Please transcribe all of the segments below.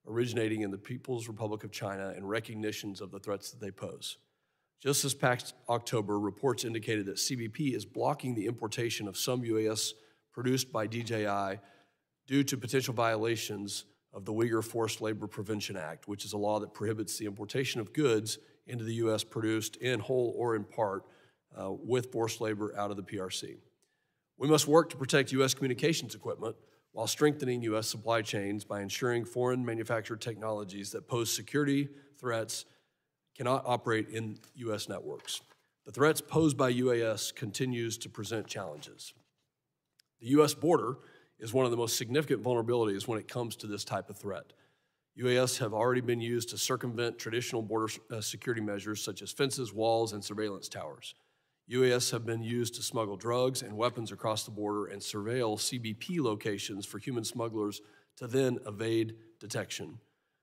originating in the People's Republic of China and recognitions of the threats that they pose. Just this past October, reports indicated that CBP is blocking the importation of some UAS produced by DJI due to potential violations of the Uyghur Forced Labor Prevention Act, which is a law that prohibits the importation of goods into the U.S. produced in whole or in part with forced labor out of the PRC. We must work to protect U.S. communications equipment while strengthening U.S. supply chains by ensuring foreign manufactured technologies that pose security threats cannot operate in U.S. networks. The threats posed by UAS continues to present challenges. The U.S. border is one of the most significant vulnerabilities when it comes to this type of threat. UAS have already been used to circumvent traditional border security measures such as fences, walls, and surveillance towers. UAS have been used to smuggle drugs and weapons across the border and surveil CBP locations for human smugglers to then evade detection.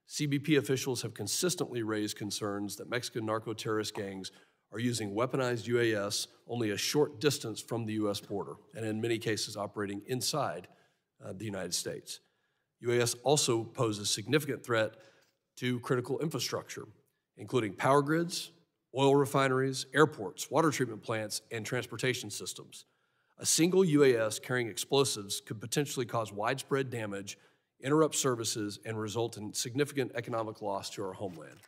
CBP officials have consistently raised concerns that Mexican narco-terrorist gangs are using weaponized UAS only a short distance from the U.S. border, and in many cases operating inside the United States. UAS also pose a significant threat to critical infrastructure, including power grids, oil refineries, airports, water treatment plants, and transportation systems. A single UAS carrying explosives could potentially cause widespread damage, interrupt services, and result in significant economic loss to our homeland.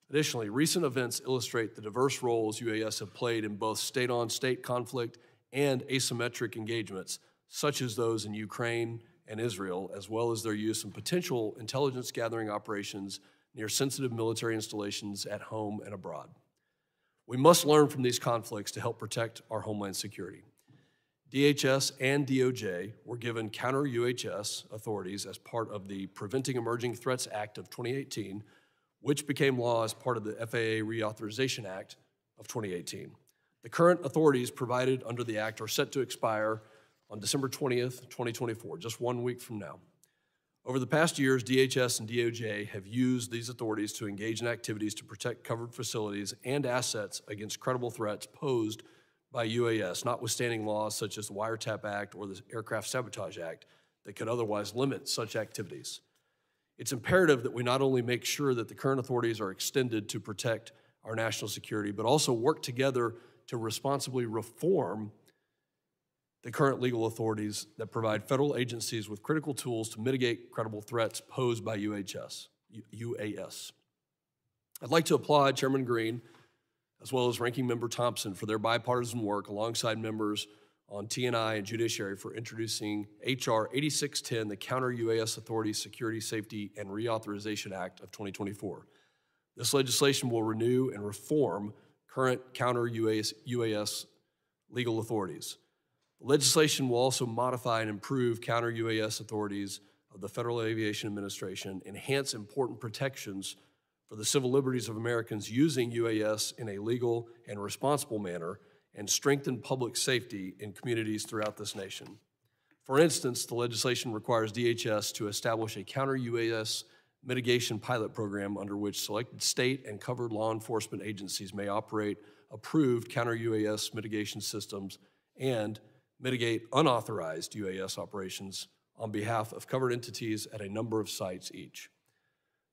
Additionally, recent events illustrate the diverse roles UAS have played in both state-on-state conflict and asymmetric engagements, such as those in Ukraine and Israel, as well as their use in potential intelligence gathering operations near sensitive military installations at home and abroad. We must learn from these conflicts to help protect our homeland security. DHS and DOJ were given counter-UHS authorities as part of the Preventing Emerging Threats Act of 2018, which became law as part of the FAA Reauthorization Act of 2018. The current authorities provided under the act are set to expire on December 20th, 2024, just 1 week from now. Over the past years, DHS and DOJ have used these authorities to engage in activities to protect covered facilities and assets against credible threats posed by UAS, notwithstanding laws such as the Wiretap Act or the Aircraft Sabotage Act that could otherwise limit such activities. It's imperative that we not only make sure that the current authorities are extended to protect our national security, but also work together to responsibly reform the current legal authorities that provide federal agencies with critical tools to mitigate credible threats posed by UAS. I'd like to applaud Chairman Green, as well as Ranking Member Thompson, for their bipartisan work alongside members on T&I and Judiciary for introducing H.R. 8610, the Counter-UAS Authority Security, Safety, and Reauthorization Act of 2024. This legislation will renew and reform current counter-UAS legal authorities. The legislation will also modify and improve counter-UAS authorities of the Federal Aviation Administration, enhance important protections for the civil liberties of Americans using UAS in a legal and responsible manner, and strengthen public safety in communities throughout this nation. For instance, the legislation requires DHS to establish a counter-UAS mitigation pilot program under which selected state and covered law enforcement agencies may operate approved counter-UAS mitigation systems and mitigate unauthorized UAS operations on behalf of covered entities at a number of sites each.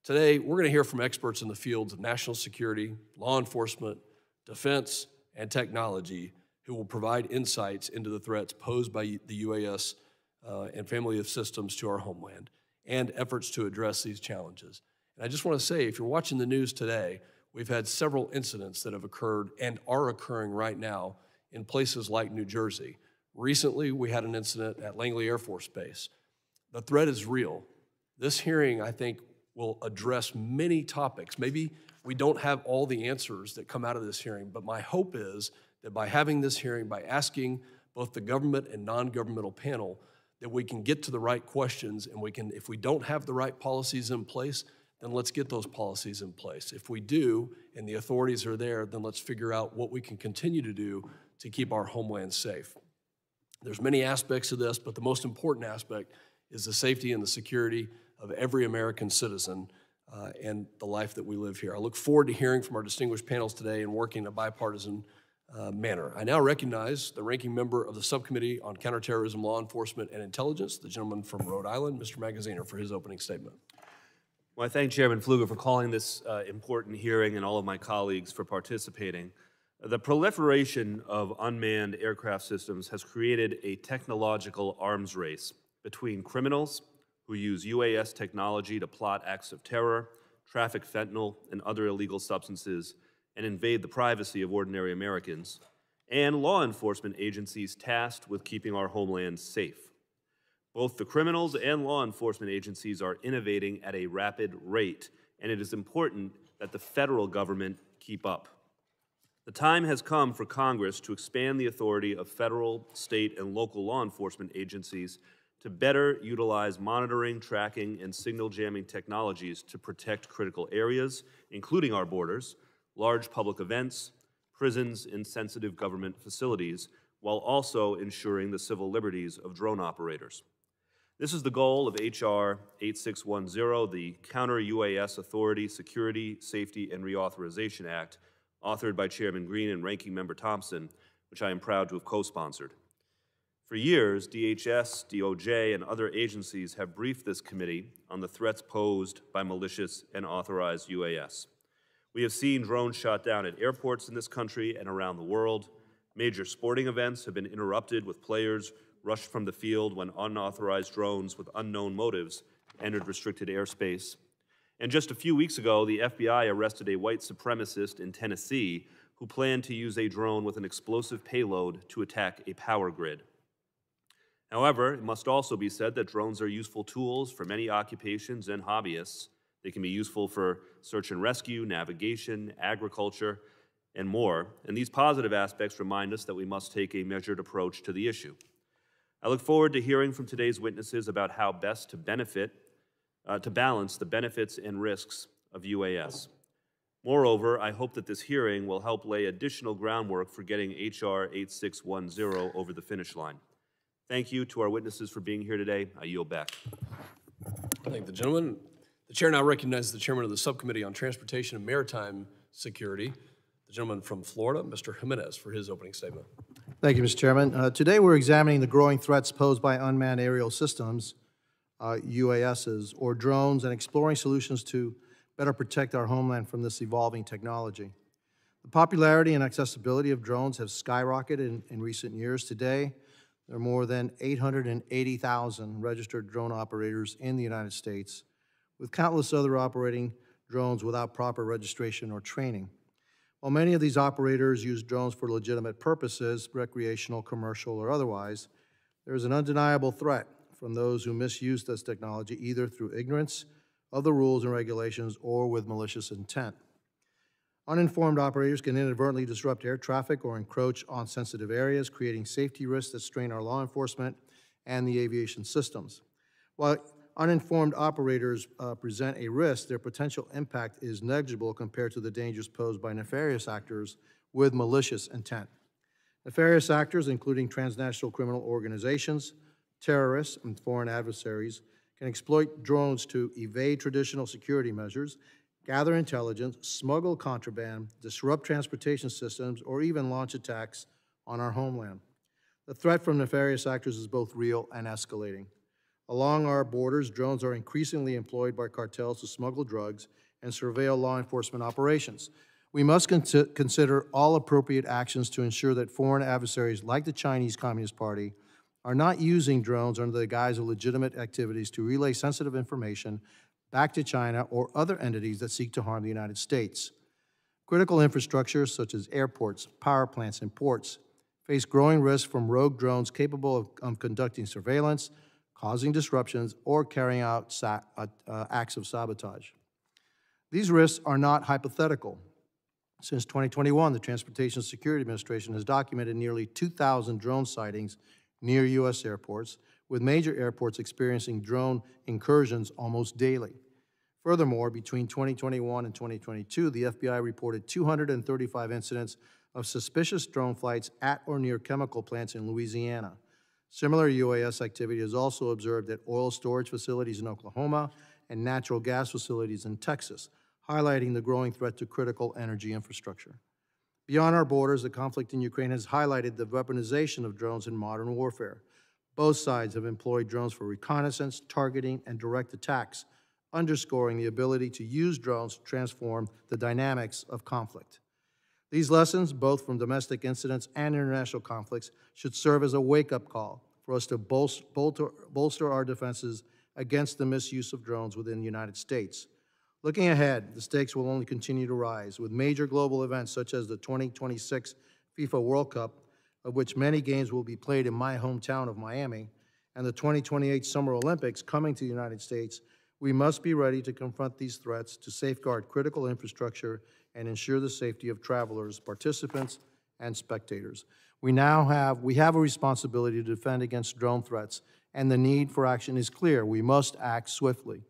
Today, we're going to hear from experts in the fields of national security, law enforcement, defense, and technology who will provide insights into the threats posed by the UAS and family of systems to our homeland and efforts to address these challenges. And I just want to say, if you're watching the news today, we've had several incidents that have occurred and are occurring right now in places like New Jersey. Recently, we had an incident at Langley Air Force Base. The threat is real. This hearing, I think, will address many topics. Maybe we don't have all the answers that come out of this hearing, but my hope is that by having this hearing, by asking both the government and non-governmental panel, that we can get to the right questions, and we can, if we don't have the right policies in place, then let's get those policies in place. If we do, and the authorities are there, then let's figure out what we can continue to do to keep our homeland safe. There's many aspects of this, but the most important aspect is the safety and the security of every American citizen and the life that we live here. I look forward to hearing from our distinguished panels today and working in a bipartisan manner. I now recognize the ranking member of the Subcommittee on Counterterrorism, Law Enforcement, and Intelligence, the gentleman from Rhode Island, Mr. Magaziner, for his opening statement. Well, I thank Chairman Pfluger for calling this important hearing and all of my colleagues for participating. The proliferation of unmanned aircraft systems has created a technological arms race between criminals who use UAS technology to plot acts of terror, traffic fentanyl and other illegal substances, and invade the privacy of ordinary Americans, and law enforcement agencies tasked with keeping our homeland safe. Both the criminals and law enforcement agencies are innovating at a rapid rate, and it is important that the federal government keep up. The time has come for Congress to expand the authority of federal, state, and local law enforcement agencies to better utilize monitoring, tracking, and signal jamming technologies to protect critical areas, including our borders, large public events, prisons, and sensitive government facilities, while also ensuring the civil liberties of drone operators. This is the goal of H.R. 8610, the Counter-UAS Authority, Security, Safety, and Reauthorization Act, authored by Chairman Green and Ranking Member Thompson, which I am proud to have co-sponsored. For years, DHS, DOJ, and other agencies have briefed this committee on the threats posed by malicious and authorized UAS. We have seen drones shot down at airports in this country and around the world. Major sporting events have been interrupted with players rushed from the field when unauthorized drones with unknown motives entered restricted airspace. And just a few weeks ago, the FBI arrested a white supremacist in Tennessee who planned to use a drone with an explosive payload to attack a power grid. However, it must also be said that drones are useful tools for many occupations and hobbyists. They can be useful for search and rescue, navigation, agriculture, and more. And these positive aspects remind us that we must take a measured approach to the issue. I look forward to hearing from today's witnesses about how best to balance the benefits and risks of UAS. Moreover, I hope that this hearing will help lay additional groundwork for getting H.R. 8610 over the finish line. Thank you to our witnesses for being here today. I yield back. I thank the gentleman. The chair now recognizes the chairman of the Subcommittee on Transportation and Maritime Security, the gentleman from Florida, Mr. Jimenez, for his opening statement. Thank you, Mr. Chairman. Today we're examining the growing threats posed by unmanned aerial systems, UASs, or drones, and exploring solutions to better protect our homeland from this evolving technology. The popularity and accessibility of drones have skyrocketed in recent years. Today, there are more than 880,000 registered drone operators in the United States, with countless other operating drones without proper registration or training. While many of these operators use drones for legitimate purposes, recreational, commercial, or otherwise, there is an undeniable threat from those who misuse this technology either through ignorance of the rules and regulations or with malicious intent. Uninformed operators can inadvertently disrupt air traffic or encroach on sensitive areas, creating safety risks that strain our law enforcement and the aviation systems. While uninformed operators present a risk, their potential impact is negligible compared to the dangers posed by nefarious actors with malicious intent. Nefarious actors, including transnational criminal organizations, terrorists, and foreign adversaries, can exploit drones to evade traditional security measures, gather intelligence, smuggle contraband, disrupt transportation systems, or even launch attacks on our homeland. The threat from nefarious actors is both real and escalating. Along our borders, drones are increasingly employed by cartels to smuggle drugs and surveil law enforcement operations. We must consider all appropriate actions to ensure that foreign adversaries like the Chinese Communist Party are not using drones under the guise of legitimate activities to relay sensitive information back to China or other entities that seek to harm the United States. Critical infrastructures such as airports, power plants, and ports face growing risks from rogue drones capable of conducting surveillance, causing disruptions, or carrying out acts of sabotage. These risks are not hypothetical. Since 2021, the Transportation Security Administration has documented nearly 2,000 drone sightings near U.S. airports, with major airports experiencing drone incursions almost daily. Furthermore, between 2021 and 2022, the FBI reported 235 incidents of suspicious drone flights at or near chemical plants in Louisiana. Similar UAS activity is also observed at oil storage facilities in Oklahoma and natural gas facilities in Texas, highlighting the growing threat to critical energy infrastructure. Beyond our borders, the conflict in Ukraine has highlighted the weaponization of drones in modern warfare. Both sides have employed drones for reconnaissance, targeting, and direct attacks underscoring the ability to use drones to transform the dynamics of conflict. These lessons, both from domestic incidents and international conflicts, should serve as a wake-up call for us to bolster our defenses against the misuse of drones within the United States. Looking ahead, the stakes will only continue to rise, with major global events such as the 2026 FIFA World Cup, of which many games will be played in my hometown of Miami, and the 2028 Summer Olympics coming to the United States. We must be ready to confront these threats to safeguard critical infrastructure and ensure the safety of travelers, participants, and spectators. We have a responsibility to defend against drone threats, and the need for action is clear. We must act swiftly.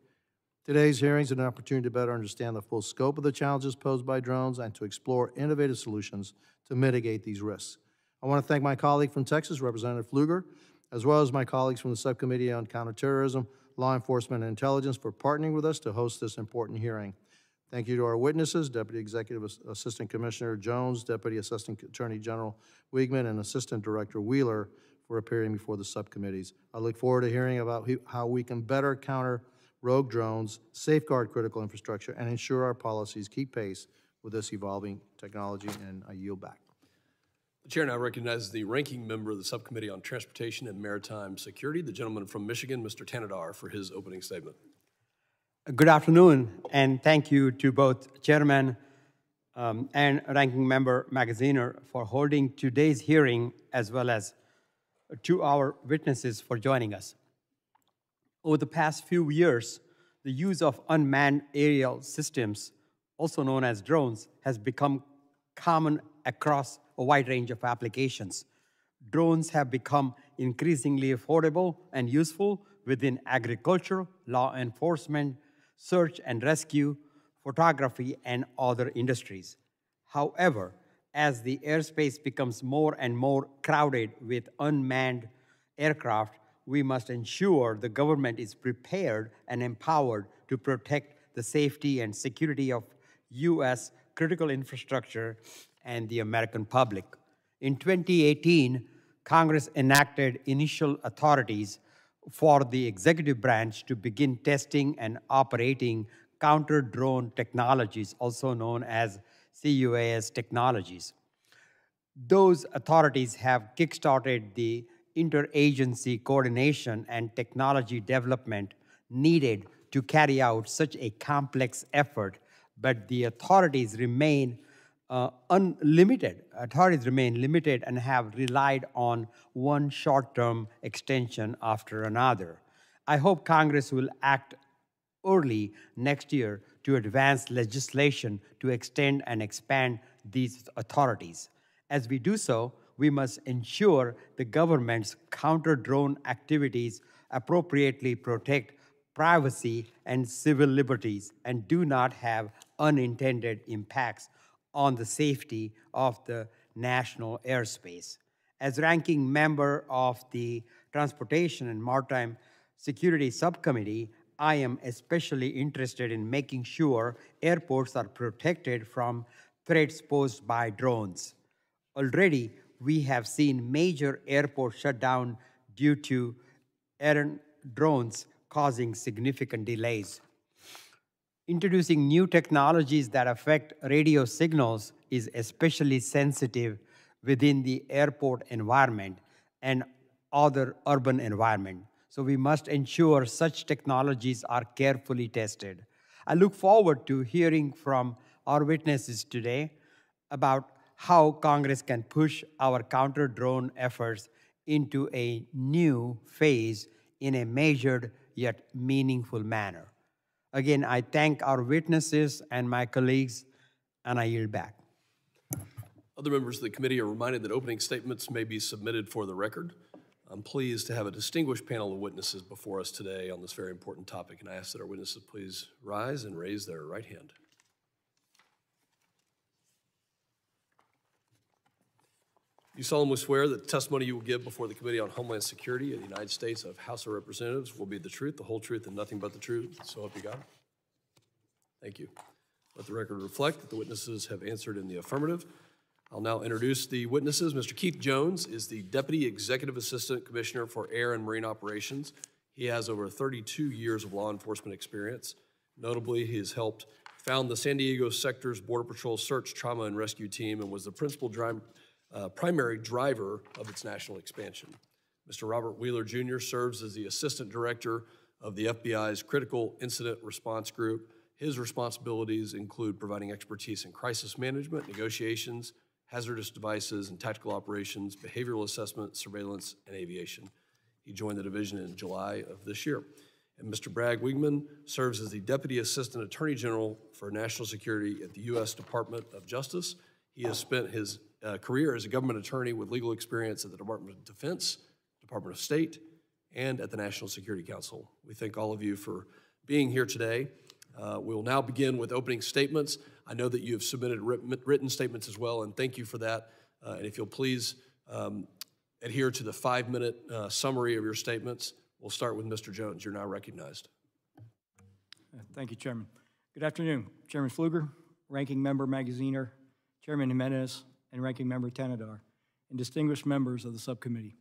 Today's hearing is an opportunity to better understand the full scope of the challenges posed by drones and to explore innovative solutions to mitigate these risks. I want to thank my colleague from Texas, Representative Pfluger, as well as my colleagues from the Subcommittee on Counterterrorism, Law Enforcement, and Intelligence for partnering with us to host this important hearing. Thank you to our witnesses, Deputy Executive Assistant Commissioner Jones, Deputy Assistant Attorney General Wiegman, and Assistant Director Wheeler for appearing before the subcommittees. I look forward to hearing about how we can better counter rogue drones, safeguard critical infrastructure, and ensure our policies keep pace with this evolving technology, and I yield back. The chair now recognizes the ranking member of the Subcommittee on Transportation and Maritime Security, the gentleman from Michigan, Mr. Tanadar, for his opening statement. Good afternoon, and thank you to both Chairman and Ranking Member Magaziner for holding today's hearing, as well as to our witnesses for joining us. Over the past few years, the use of unmanned aerial systems, also known as drones, has become common across a wide range of applications. Drones have become increasingly affordable and useful within agriculture, law enforcement, search and rescue, photography, and other industries. However, as the airspace becomes more and more crowded with unmanned aircraft, we must ensure the government is prepared and empowered to protect the safety and security of U.S. critical infrastructure and the American public. In 2018, Congress enacted initial authorities for the executive branch to begin testing and operating counter-drone technologies, also known as CUAS technologies. Those authorities have kickstarted the interagency coordination and technology development needed to carry out such a complex effort, but the authorities remain limited and have relied on one short-term extension after another. I hope Congress will act early next year to advance legislation to extend and expand these authorities. As we do so, we must ensure the government's counter-drone activities appropriately protect privacy and civil liberties and do not have unintended impacts on the safety of the national airspace. As ranking member of the Transportation and Maritime Security Subcommittee, I am especially interested in making sure airports are protected from threats posed by drones. Already, we have seen major airports shut down due to errant drones causing significant delays. Introducing new technologies that affect radio signals is especially sensitive within the airport environment and other urban environment. So we must ensure such technologies are carefully tested. I look forward to hearing from our witnesses today about how Congress can push our counter-drone efforts into a new phase in a measured yet meaningful manner. Again, I thank our witnesses and my colleagues, and I yield back. Other members of the committee are reminded that opening statements may be submitted for the record. I'm pleased to have a distinguished panel of witnesses before us today on this very important topic, and I ask that our witnesses please rise and raise their right hand. You solemnly swear that the testimony you will give before the Committee on Homeland Security of the United States of House of Representatives will be the truth, the whole truth, and nothing but the truth. So help you God. Thank you. Let the record reflect that the witnesses have answered in the affirmative. I'll now introduce the witnesses. Mr. Keith Jones is the Deputy Executive Assistant Commissioner for Air and Marine Operations. He has over 32 years of law enforcement experience. Notably, he has helped found the San Diego sector's Border Patrol Search, Trauma, and Rescue Team and was the primary driver of its national expansion. Mr. Robert Wheeler Jr. serves as the Assistant Director of the FBI's Critical Incident Response Group. His responsibilities include providing expertise in crisis management, negotiations, hazardous devices and tactical operations, behavioral assessment, surveillance, and aviation. He joined the division in July of this year. And Mr. Bragg Wigman serves as the Deputy Assistant Attorney General for National Security at the U.S. Department of Justice. He has spent his career as a government attorney with legal experience at the Department of Defense, Department of State, and at the National Security Council. We thank all of you for being here today. We'll now begin with opening statements. I know that you have submitted written statements as well, and thank you for that. And if you'll please adhere to the 5-minute summary of your statements. We'll start with Mr. Jones. You're now recognized. Thank you, Chairman. Good afternoon, Chairman Pfluger, Ranking Member Magaziner, Chairman Jimenez, and Ranking Member Tanadar, and distinguished members of the subcommittee.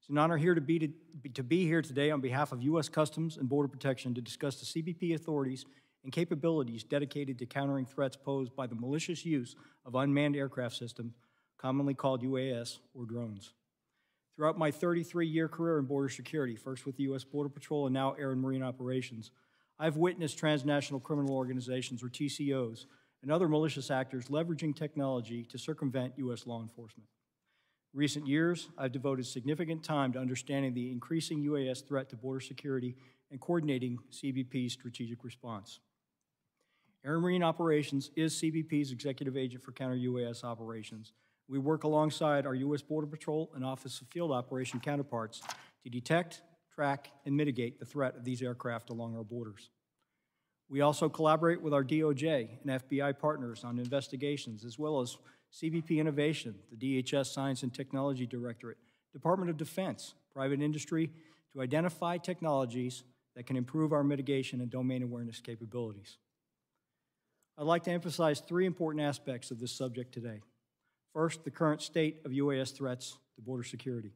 It's an honor here to be here today on behalf of U.S. Customs and Border Protection to discuss the CBP authorities and capabilities dedicated to countering threats posed by the malicious use of unmanned aircraft systems, commonly called UAS or drones. Throughout my 33-year career in border security, first with the U.S. Border Patrol and now Air and Marine Operations, I've witnessed transnational criminal organizations, or TCOs, and other malicious actors leveraging technology to circumvent U.S. law enforcement. In recent years, I've devoted significant time to understanding the increasing UAS threat to border security and coordinating CBP's strategic response. Air and Marine Operations is CBP's executive agent for counter-UAS operations. We work alongside our U.S. Border Patrol and Office of Field Operation counterparts to detect, track, and mitigate the threat of these aircraft along our borders. We also collaborate with our DOJ and FBI partners on investigations, as well as CBP Innovation, the DHS Science and Technology Directorate, Department of Defense, private industry, to identify technologies that can improve our mitigation and domain awareness capabilities. I'd like to emphasize 3 important aspects of this subject today. First, the current state of UAS threats to border security.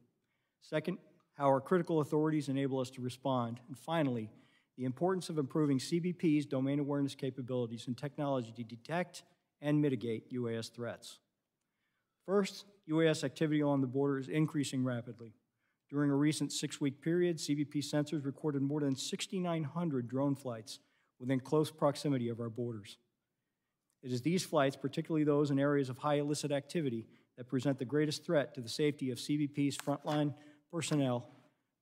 Second, how our critical authorities enable us to respond. And finally, the importance of improving CBP's domain awareness capabilities and technology to detect and mitigate UAS threats. First, UAS activity along the border is increasing rapidly. During a recent 6-week period, CBP sensors recorded more than 6,900 drone flights within close proximity of our borders. It is these flights, particularly those in areas of high illicit activity, that present the greatest threat to the safety of CBP's frontline personnel,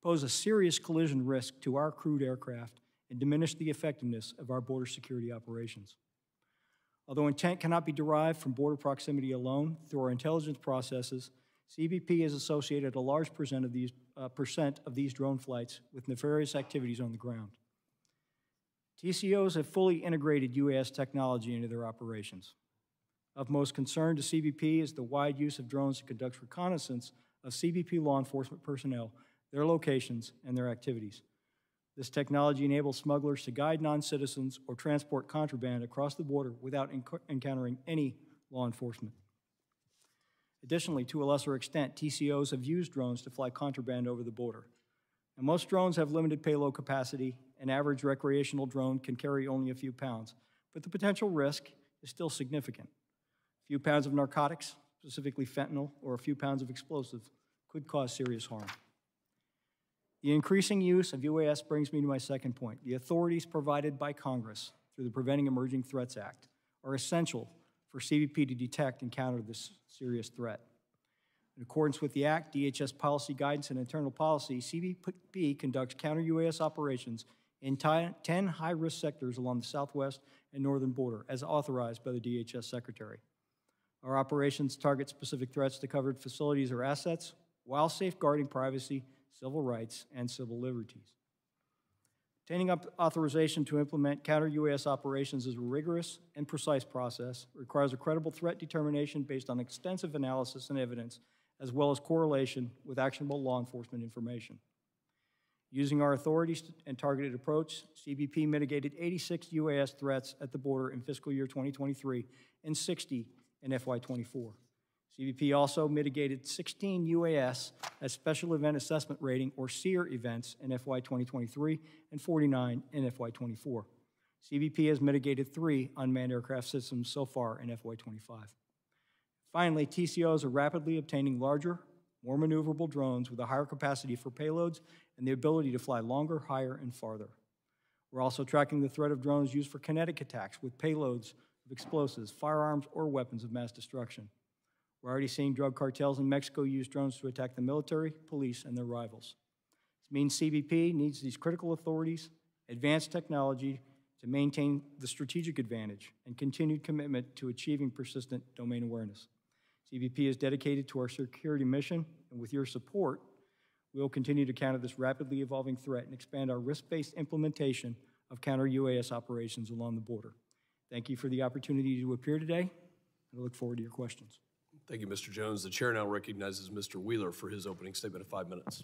pose a serious collision risk to our crewed aircraft, and diminish the effectiveness of our border security operations. Although intent cannot be derived from border proximity alone, through our intelligence processes, CBP has associated a large percent of these drone flights with nefarious activities on the ground. TCOs have fully integrated UAS technology into their operations. Of most concern to CBP is the wide use of drones to conduct reconnaissance of CBP law enforcement personnel, their locations, and their activities. This technology enables smugglers to guide non-citizens or transport contraband across the border without encountering any law enforcement. Additionally, to a lesser extent, TCOs have used drones to fly contraband over the border. And most drones have limited payload capacity. An average recreational drone can carry only a few pounds, but the potential risk is still significant. A few pounds of narcotics, specifically fentanyl, or a few pounds of explosives could cause serious harm. The increasing use of UAS brings me to my second point. The authorities provided by Congress through the Preventing Emerging Threats Act are essential for CBP to detect and counter this serious threat. In accordance with the Act, DHS policy guidance and internal policy, CBP conducts counter-UAS operations in 10 high-risk sectors along the southwest and northern border, as authorized by the DHS Secretary. Our operations target specific threats to covered facilities or assets while safeguarding privacy, civil rights, and civil liberties. Obtaining authorization to implement counter-UAS operations is a rigorous and precise process. It requires a credible threat determination based on extensive analysis and evidence, as well as correlation with actionable law enforcement information. Using our authorities and targeted approach, CBP mitigated 86 UAS threats at the border in fiscal year 2023 and 60 in FY24. CBP also mitigated 16 UAS as Special Event Assessment Rating, or SEER events, in FY 2023 and 49 in FY 24. CBP has mitigated 3 unmanned aircraft systems so far in FY25. Finally, TCOs are rapidly obtaining larger, more maneuverable drones with a higher capacity for payloads and the ability to fly longer, higher, and farther. We're also tracking the threat of drones used for kinetic attacks with payloads of explosives, firearms, or weapons of mass destruction. We're already seeing drug cartels in Mexico use drones to attack the military, police, and their rivals. This means CBP needs these critical authorities, advanced technology to maintain the strategic advantage and continued commitment to achieving persistent domain awareness. CBP is dedicated to our security mission, and with your support, we will continue to counter this rapidly evolving threat and expand our risk-based implementation of counter-UAS operations along the border. Thank you for the opportunity to appear today, and I look forward to your questions. Thank you, Mr. Jones. The chair now recognizes Mr. Wheeler for his opening statement of 5 minutes.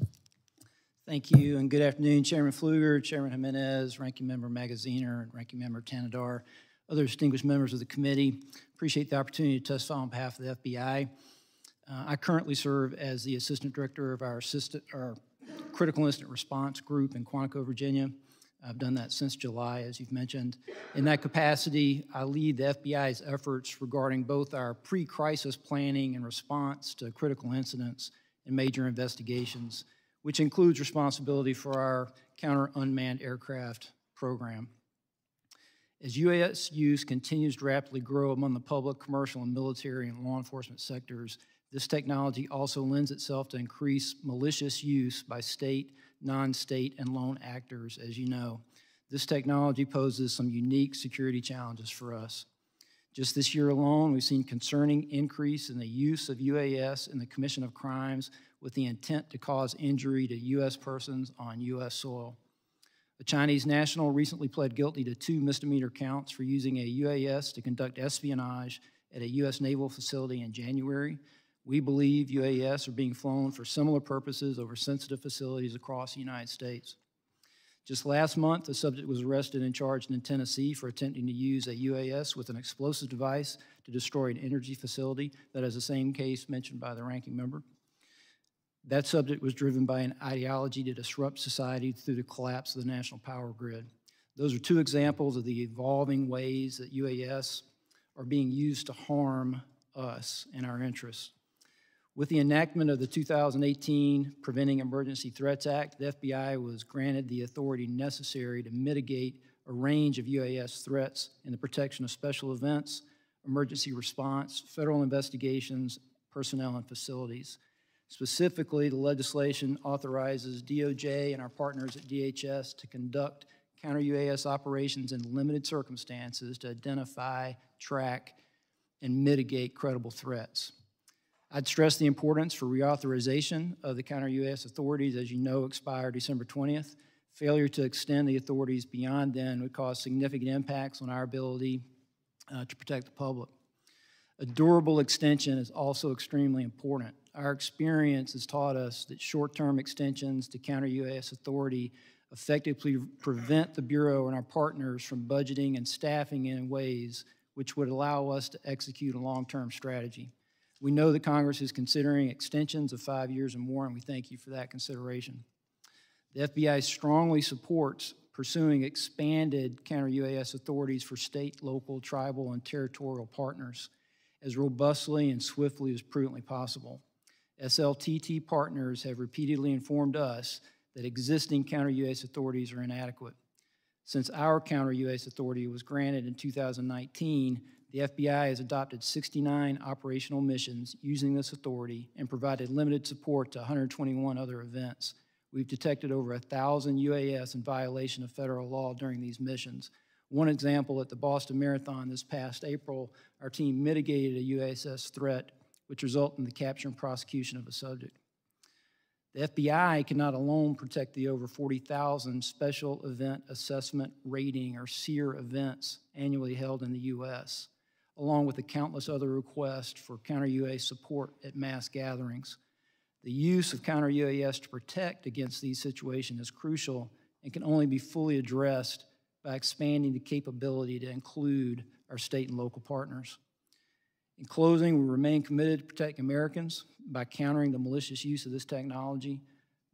Thank you, and good afternoon, Chairman Pfluger, Chairman Jimenez, Ranking Member Magaziner, and Ranking Member Tanadar, other distinguished members of the committee. Appreciate the opportunity to testify on behalf of the FBI. I currently serve as the Assistant Director of our Critical Incident Response Group in Quantico, Virginia. I've done that since July, as you've mentioned. In that capacity, I lead the FBI's efforts regarding both our pre-crisis planning and response to critical incidents and major investigations, which includes responsibility for our counter-unmanned aircraft program. As UAS use continues to rapidly grow among the public, commercial, and military and law enforcement sectors, this technology also lends itself to increased malicious use by state, non-state, and lone actors, as you know. This technology poses some unique security challenges for us. Just this year alone, we've seen concerning increase in the use of UAS in the commission of crimes with the intent to cause injury to U.S. persons on U.S. soil. A Chinese national recently pled guilty to 2 misdemeanor counts for using a UAS to conduct espionage at a U.S. naval facility in January. We believe UAS are being flown for similar purposes over sensitive facilities across the United States. Just last month, a subject was arrested and charged in Tennessee for attempting to use a UAS with an explosive device to destroy an energy facility. That is the same case mentioned by the ranking member. That subject was driven by an ideology to disrupt society through the collapse of the national power grid. Those are 2 examples of the evolving ways that UAS are being used to harm us and our interests. With the enactment of the 2018 Preventing Emergency Threats Act, the FBI was granted the authority necessary to mitigate a range of UAS threats in the protection of special events, emergency response, federal investigations, personnel, and facilities. Specifically, the legislation authorizes DOJ and our partners at DHS to conduct counter-UAS operations in limited circumstances to identify, track, and mitigate credible threats. I'd stress the importance for reauthorization of the counter-UAS authorities, as you know, expire December 20th. Failure to extend the authorities beyond then would cause significant impacts on our ability to protect the public. A durable extension is also extremely important. Our experience has taught us that short-term extensions to counter-UAS authority effectively prevent the Bureau and our partners from budgeting and staffing in ways which would allow us to execute a long-term strategy. We know that Congress is considering extensions of 5 years or more, and we thank you for that consideration. The FBI strongly supports pursuing expanded counter-UAS authorities for state, local, tribal, and territorial partners as robustly and swiftly as prudently possible. SLTT partners have repeatedly informed us that existing counter-UAS authorities are inadequate. Since our counter-UAS authority was granted in 2019, the FBI has adopted 69 operational missions using this authority and provided limited support to 121 other events. We've detected over 1,000 UAS in violation of federal law during these missions. One example, at the Boston Marathon this past April, our team mitigated a UAS threat, which resulted in the capture and prosecution of a subject. The FBI cannot alone protect the over 40,000 Special Event Assessment Rating, or SEER, events annually held in the U.S., along with the countless other requests for counter-UAS support at mass gatherings. The use of counter-UAS to protect against these situations is crucial and can only be fully addressed by expanding the capability to include our state and local partners. In closing, we remain committed to protecting Americans by countering the malicious use of this technology.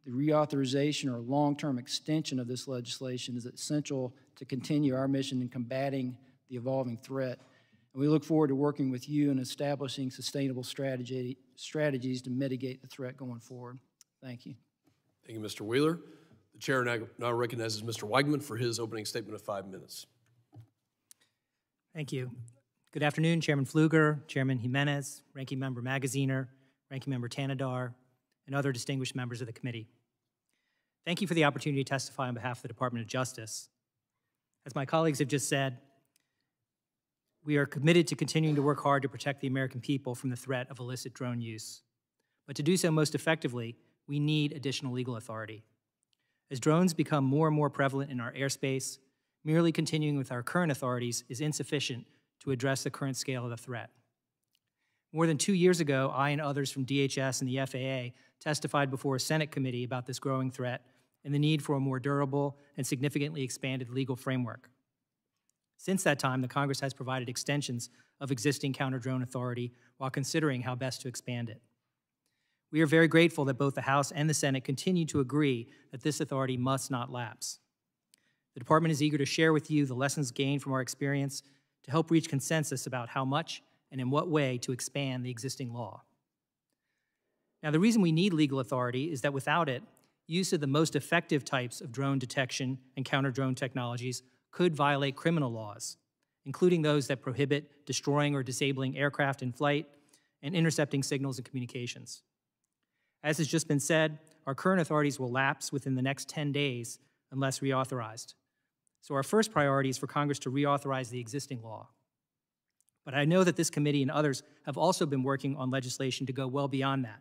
The reauthorization or long-term extension of this legislation is essential to continue our mission in combating the evolving threat. And we look forward to working with you in establishing sustainable strategies to mitigate the threat going forward. Thank you. Thank you, Mr. Wheeler. The chair now recognizes Mr. Weigman for his opening statement of 5 minutes. Thank you. Good afternoon, Chairman Pfluger, Chairman Jimenez, Ranking Member Magaziner, Ranking Member Tanadar, and other distinguished members of the committee. Thank you for the opportunity to testify on behalf of the Department of Justice. As my colleagues have just said, we are committed to continuing to work hard to protect the American people from the threat of illicit drone use. But to do so most effectively, we need additional legal authority. As drones become more and more prevalent in our airspace, merely continuing with our current authorities is insufficient to address the current scale of the threat. More than 2 years ago, I and others from DHS and the FAA testified before a Senate committee about this growing threat and the need for a more durable and significantly expanded legal framework. Since that time, the Congress has provided extensions of existing counter-drone authority while considering how best to expand it. We are very grateful that both the House and the Senate continue to agree that this authority must not lapse. The Department is eager to share with you the lessons gained from our experience to help reach consensus about how much and in what way to expand the existing law. Now, the reason we need legal authority is that without it, use of the most effective types of drone detection and counter-drone technologies could violate criminal laws, including those that prohibit destroying or disabling aircraft in flight and intercepting signals and communications. As has just been said, our current authorities will lapse within the next 10 days unless reauthorized. So our first priority is for Congress to reauthorize the existing law. But I know that this committee and others have also been working on legislation to go well beyond that,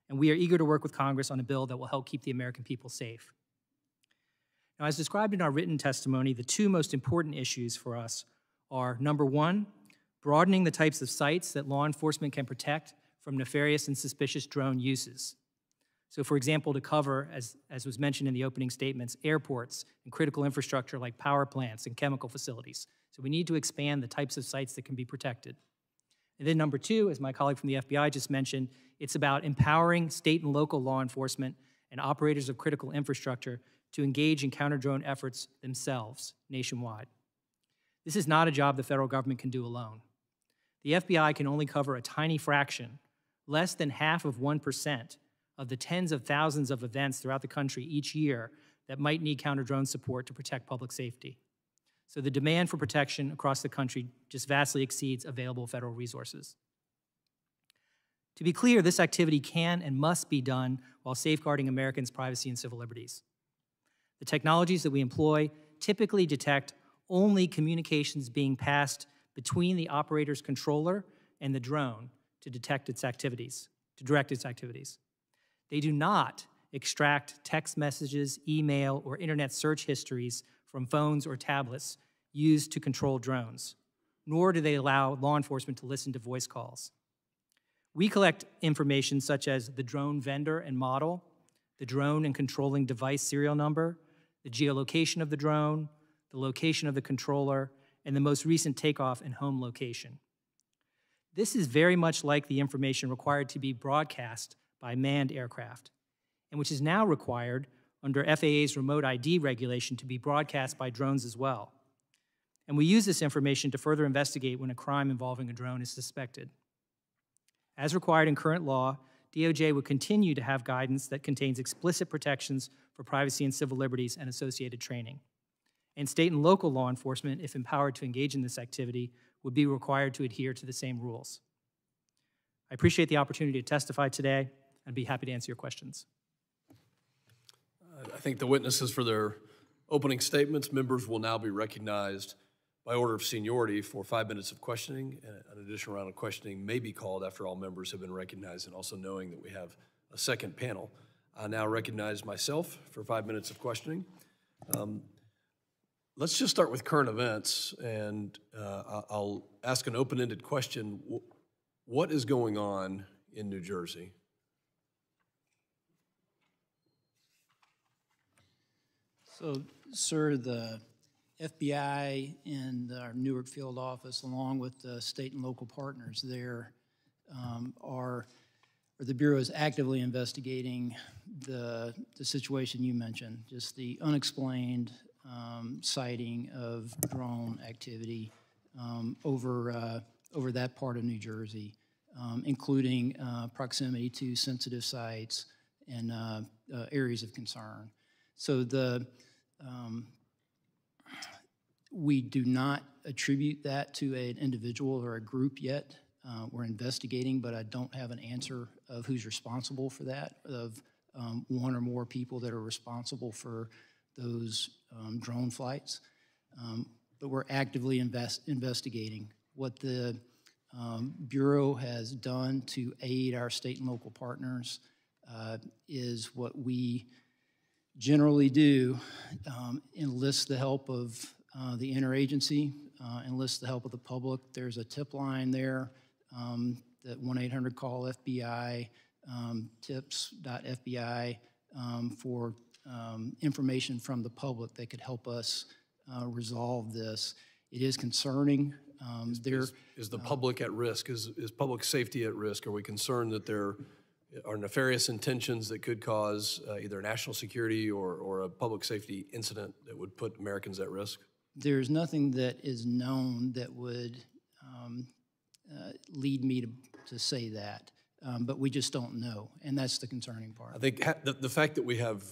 and we are eager to work with Congress on a bill that will help keep the American people safe. Now, as described in our written testimony, the two most important issues for us are, number one, broadening the types of sites that law enforcement can protect from nefarious and suspicious drone uses. So, for example, to cover, as was mentioned in the opening statements, airports and critical infrastructure like power plants and chemical facilities. So we need to expand the types of sites that can be protected. And then number two, as my colleague from the FBI just mentioned, it's about empowering state and local law enforcement and operators of critical infrastructure to engage in counter-drone efforts themselves nationwide. This is not a job the federal government can do alone. The FBI can only cover a tiny fraction, less than 0.5% of the tens of thousands of events throughout the country each year that might need counter-drone support to protect public safety. So the demand for protection across the country just vastly exceeds available federal resources. To be clear, this activity can and must be done while safeguarding Americans' privacy and civil liberties. The technologies that we employ typically detect only communications being passed between the operator's controller and the drone to detect its activities, to direct its activities. They do not extract text messages, email, or internet search histories from phones or tablets used to control drones, nor do they allow law enforcement to listen to voice calls. We collect information such as the drone vendor and model, the drone and controlling device serial number, the geolocation of the drone, the location of the controller, and the most recent takeoff and home location. This is very much like the information required to be broadcast by manned aircraft, and which is now required under FAA's remote ID regulation to be broadcast by drones as well. And we use this information to further investigate when a crime involving a drone is suspected. As required in current law, DOJ would continue to have guidance that contains explicit protections for privacy and civil liberties and associated training. And state and local law enforcement, if empowered to engage in this activity, would be required to adhere to the same rules. I appreciate the opportunity to testify today. I'd be happy to answer your questions. I thank the witnesses for their opening statements. Members will now be recognized by order of seniority for 5 minutes of questioning. An additional round of questioning may be called after all members have been recognized, and also knowing that we have a second panel. I now recognize myself for 5 minutes of questioning. Let's just start with current events, and I'll ask an open-ended question. What is going on in New Jersey? So, sir, the FBI and our Newark field office, along with the state and local partners there, are or the Bureau is actively investigating the situation you mentioned, just the unexplained sighting of drone activity over that part of New Jersey, including proximity to sensitive sites and areas of concern. So we do not attribute that to an individual or a group yet. We're investigating, but I don't have an answer of who's responsible for that, of one or more people that are responsible for those drone flights. But we're actively investigating. What the Bureau has done to aid our state and local partners is what we generally do, enlist the help of the interagency, enlist the help of the public. There's a tip line there, that 1-800-CALL-FBI, tips.fbi, for information from the public that could help us resolve this. It is concerning. Is the public at risk? Is public safety at risk? Are we concerned that there are nefarious intentions that could cause either national security or a public safety incident that would put Americans at risk? There's nothing that is known that would lead me to say that, but we just don't know, and that's the concerning part. I think the fact that we have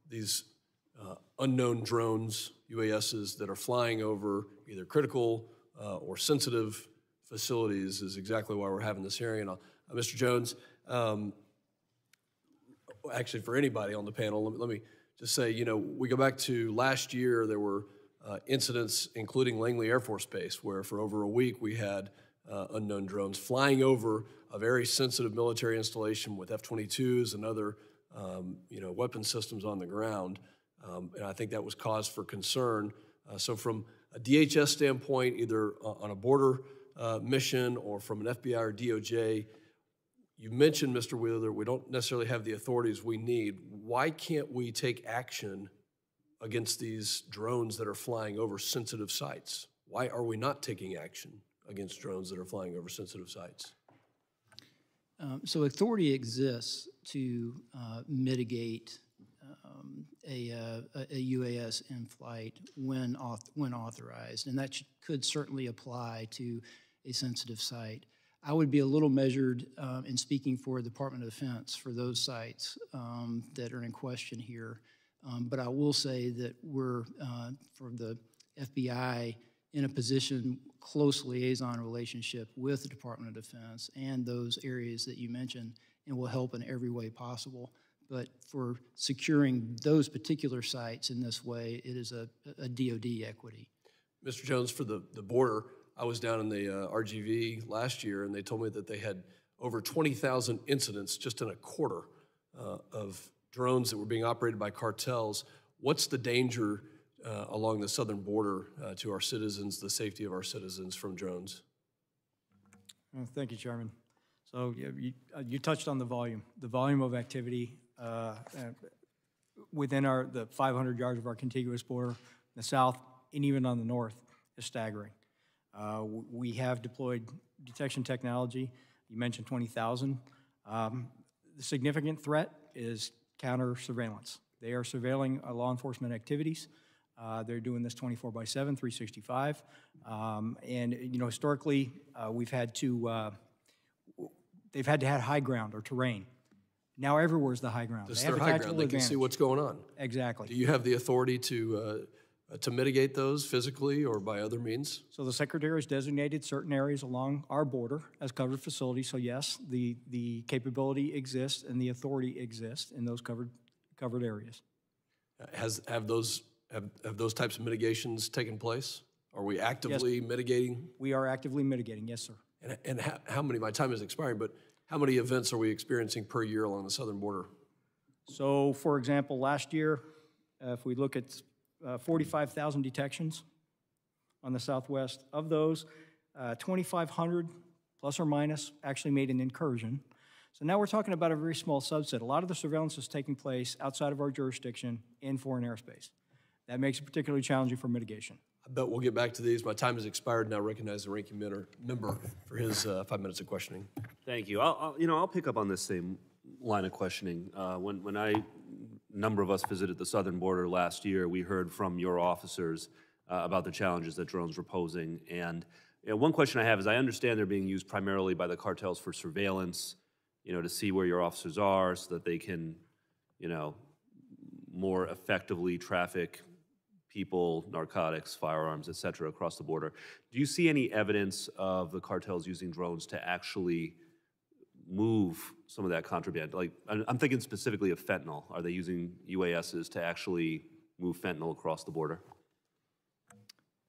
these unknown drones, UASs, that are flying over either critical or sensitive facilities is exactly why we're having this hearing. And Mr. Jones, actually for anybody on the panel, let me just say, you know, we go back to last year, there were incidents, including Langley Air Force Base, where for over a week we had unknown drones flying over a very sensitive military installation with F-22s and other weapon systems on the ground. And I think that was cause for concern. So from a DHS standpoint, either on a border mission or from an FBI or DOJ, you mentioned, Mr. Wheeler, we don't necessarily have the authorities we need. Why can't we take action against these drones that are flying over sensitive sites? Why are we not taking action against drones that are flying over sensitive sites? So authority exists to mitigate a UAS in flight when authorized, and that could certainly apply to a sensitive site. I would be a little measured in speaking for the Department of Defense for those sites that are in question here. But I will say that we're, for the FBI, in a position, close liaison relationship with the Department of Defense and those areas that you mentioned, and will help in every way possible. But for securing those particular sites in this way, it is a DoD equity. Mr. Jones, for the border, I was down in the RGV last year, and they told me that they had over 20,000 incidents just in a quarter of drones that were being operated by cartels. What's the danger along the southern border to our citizens, the safety of our citizens from drones? Thank you, Chairman. So you touched on the volume of activity within the 500 yards of our contiguous border, in the south and even on the north, is staggering. We have deployed detection technology. You mentioned 20,000. The significant threat is counter surveillance. They are surveilling law enforcement activities. They're doing this 24/7, 365. And historically, they've had to have high ground or terrain. Now everywhere's the high ground. Just their high ground, they can see what's going on. Exactly. Do you have the authority to mitigate those physically or by other means? So the Secretary has designated certain areas along our border as covered facilities. So yes, the capability exists and the authority exists in those covered areas. Have those types of mitigations taken place? Are we actively mitigating? We are actively mitigating, yes, sir. And how many, my time is expiring, but how many events are we experiencing per year along the southern border? So for example, last year, if we look at 45,000 detections on the southwest, of those, 2,500 plus or minus actually made an incursion. So now we're talking about a very small subset. A lot of the surveillance is taking place outside of our jurisdiction in foreign airspace. That makes it particularly challenging for mitigation. I bet we'll get back to these. My time has expired. Now recognize the ranking member for his 5 minutes of questioning. Thank you. I'll pick up on this same line of questioning. When a number of us visited the southern border last year, we heard from your officers about the challenges that drones were posing. And one question I have is, I understand they're being used primarily by the cartels for surveillance, to see where your officers are so that they can, more effectively traffic people, narcotics, firearms, et cetera, across the border. Do you see any evidence of the cartels using drones to actually move some of that contraband? Like, I'm thinking specifically of fentanyl. Are they using UASs to actually move fentanyl across the border?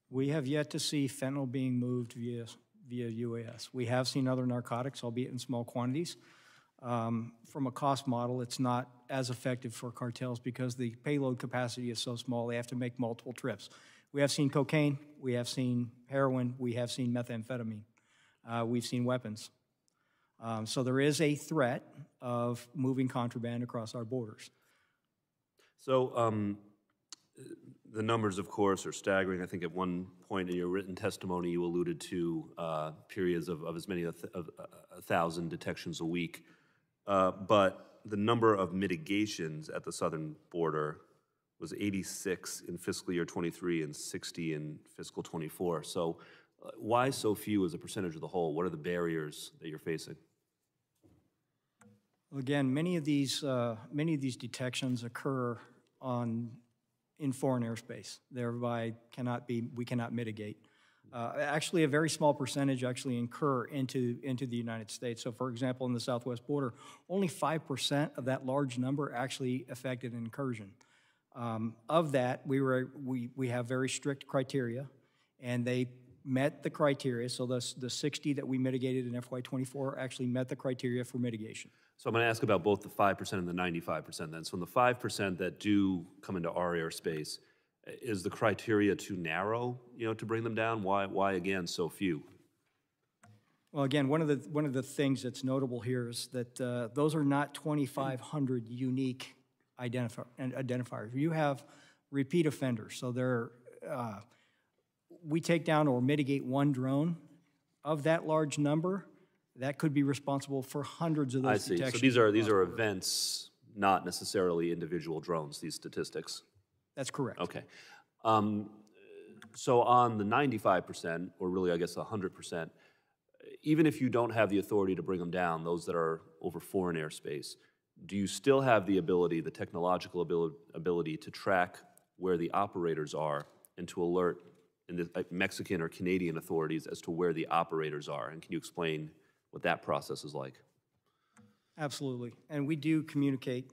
We have yet to see fentanyl being moved via UAS. We have seen other narcotics, albeit in small quantities. From a cost model, it's not as effective for cartels because the payload capacity is so small, they have to make multiple trips. We have seen cocaine, we have seen heroin, we have seen methamphetamine, we've seen weapons. So there is a threat of moving contraband across our borders. So the numbers, of course, are staggering. I think at one point in your written testimony, you alluded to periods of as many as 1,000 detections a week. But the number of mitigations at the southern border was 86 in fiscal year 23 and 60 in fiscal 24. So why so few as a percentage of the whole? What are the barriers that you're facing? Well, again, many of these detections occur in foreign airspace, thereby we cannot mitigate. Actually, a very small percentage actually incur into the United States. So, for example, in the southwest border, only 5% of that large number actually affected an incursion. Of that, we have very strict criteria, and they met the criteria. So the 60 that we mitigated in FY24 actually met the criteria for mitigation. So I'm going to ask about both the 5% and the 95% then. So in the 5% that do come into our airspace, is the criteria too narrow, to bring them down? Why again, so few? Well, again, one of the things that's notable here is that those are not 2,500 unique identifiers. You have repeat offenders. So we take down or mitigate one drone. Of that large number, that could be responsible for hundreds of those detections. So these are events, not necessarily individual drones, these statistics? That's correct. Okay. So on the 95%, or really I guess 100%, even if you don't have the authority to bring them down, those that are over foreign airspace, do you still have the ability, the technological ability to track where the operators are and to alert the Mexican or Canadian authorities as to where the operators are? And can you explain what that process is like? Absolutely. And we do communicate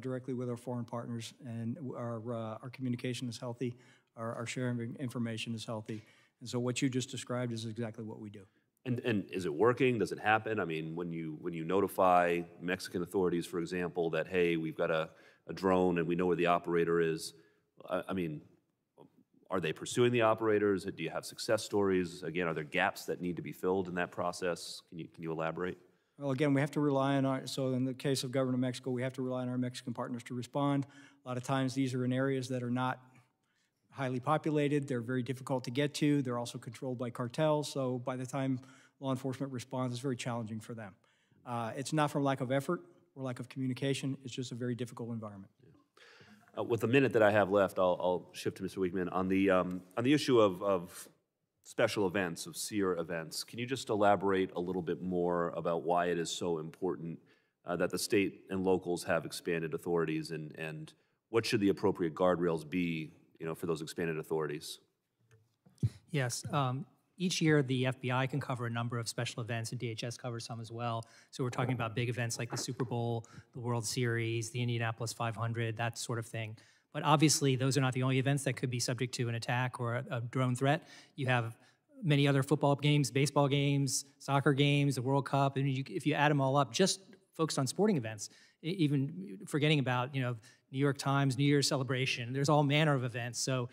directly with our foreign partners, and our communication is healthy, our sharing of information is healthy. And so what you just described is exactly what we do. And is it working? Does it happen? I mean, when you notify Mexican authorities, for example, that, hey, we've got a drone and we know where the operator is, I mean, are they pursuing the operators? Do you have success stories? Again, are there gaps that need to be filled in that process? Can you elaborate? Well, again, we have to rely on so in the case of government of Mexico, we have to rely on our Mexican partners to respond. A lot of times these are in areas that are not highly populated. They're very difficult to get to. They're also controlled by cartels. So by the time law enforcement responds, it's very challenging for them. It's not from lack of effort or lack of communication. It's just a very difficult environment. Yeah. With the minute that I have left, I'll shift to Mr. Weigman. On the issue of special events, of SEER events, can you just elaborate a little bit more about why it is so important that the state and locals have expanded authorities, and what should the appropriate guardrails be, for those expanded authorities? Yes. Each year, the FBI can cover a number of special events, and DHS covers some as well. So we're talking about big events like the Super Bowl, the World Series, the Indianapolis 500, that sort of thing. But obviously, those are not the only events that could be subject to an attack or a drone threat. You have many other football games, baseball games, soccer games, the World Cup, and if you add them all up, just focused on sporting events, even forgetting about, New York Times, New Year's celebration, there's all manner of events. So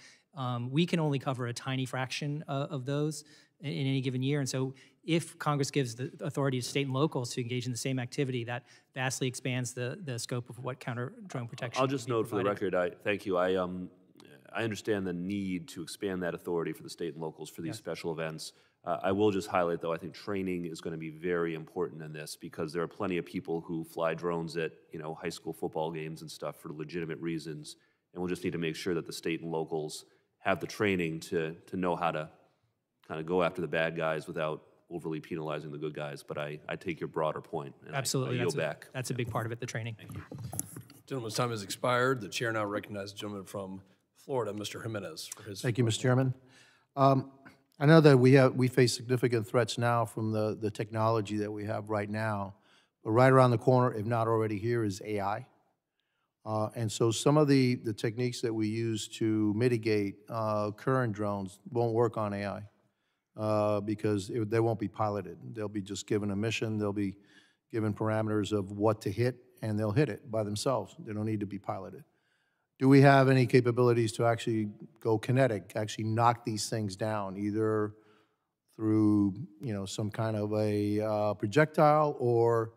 we can only cover a tiny fraction of those in any given year. And so if Congress gives the authority to state and locals to engage in the same activity, that vastly expands the scope of what counter-drone protection. I'll just note for the record, thank you. I I understand the need to expand that authority for the state and locals for these special events. I will just highlight, though, I think training is going to be very important in this because there are plenty of people who fly drones at, high school football games and stuff for legitimate reasons, and we'll just need to make sure that the state and locals have the training to know how to kind of go after the bad guys without overly penalizing the good guys. But I take your broader point, and Absolutely, I yield back. That's a big part of it, the training. Thank you. Gentleman's time has expired. The chair now recognizes the gentleman from Florida, Mr. Jimenez, for his. Thank you, Mr. Chairman. I know that we face significant threats now from the technology that we have right now, but right around the corner, if not already here, is AI. And so some of the techniques that we use to mitigate current drones won't work on AI because they won't be piloted. They'll be just given a mission, they'll be given parameters of what to hit, and they'll hit it by themselves. They don't need to be piloted. Do we have any capabilities to actually go kinetic, actually knock these things down, either through some kind of a projectile or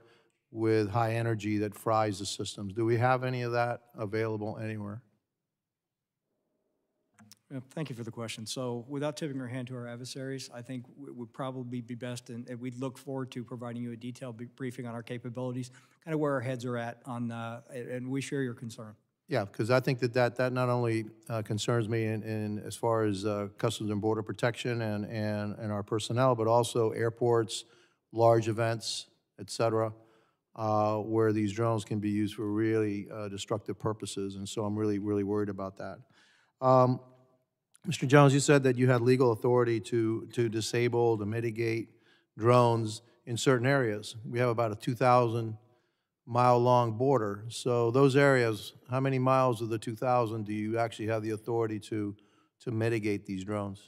with high energy that fries the systems? Do we have any of that available anywhere? Thank you for the question. So without tipping our hand to our adversaries, I think it would probably be best, and we'd look forward to providing you a detailed briefing on our capabilities, kind of where our heads are at on, and we share your concern. Yeah, because I think that not only concerns me in as far as Customs and Border Protection and our personnel, but also airports, large events, et cetera, where these drones can be used for really destructive purposes. And so I'm really, really worried about that. Mr. Jones, you said that you had legal authority to disable, to mitigate drones in certain areas. We have about a 2,000-mile-long border. So those areas, how many miles of the 2,000 do you actually have the authority to mitigate these drones?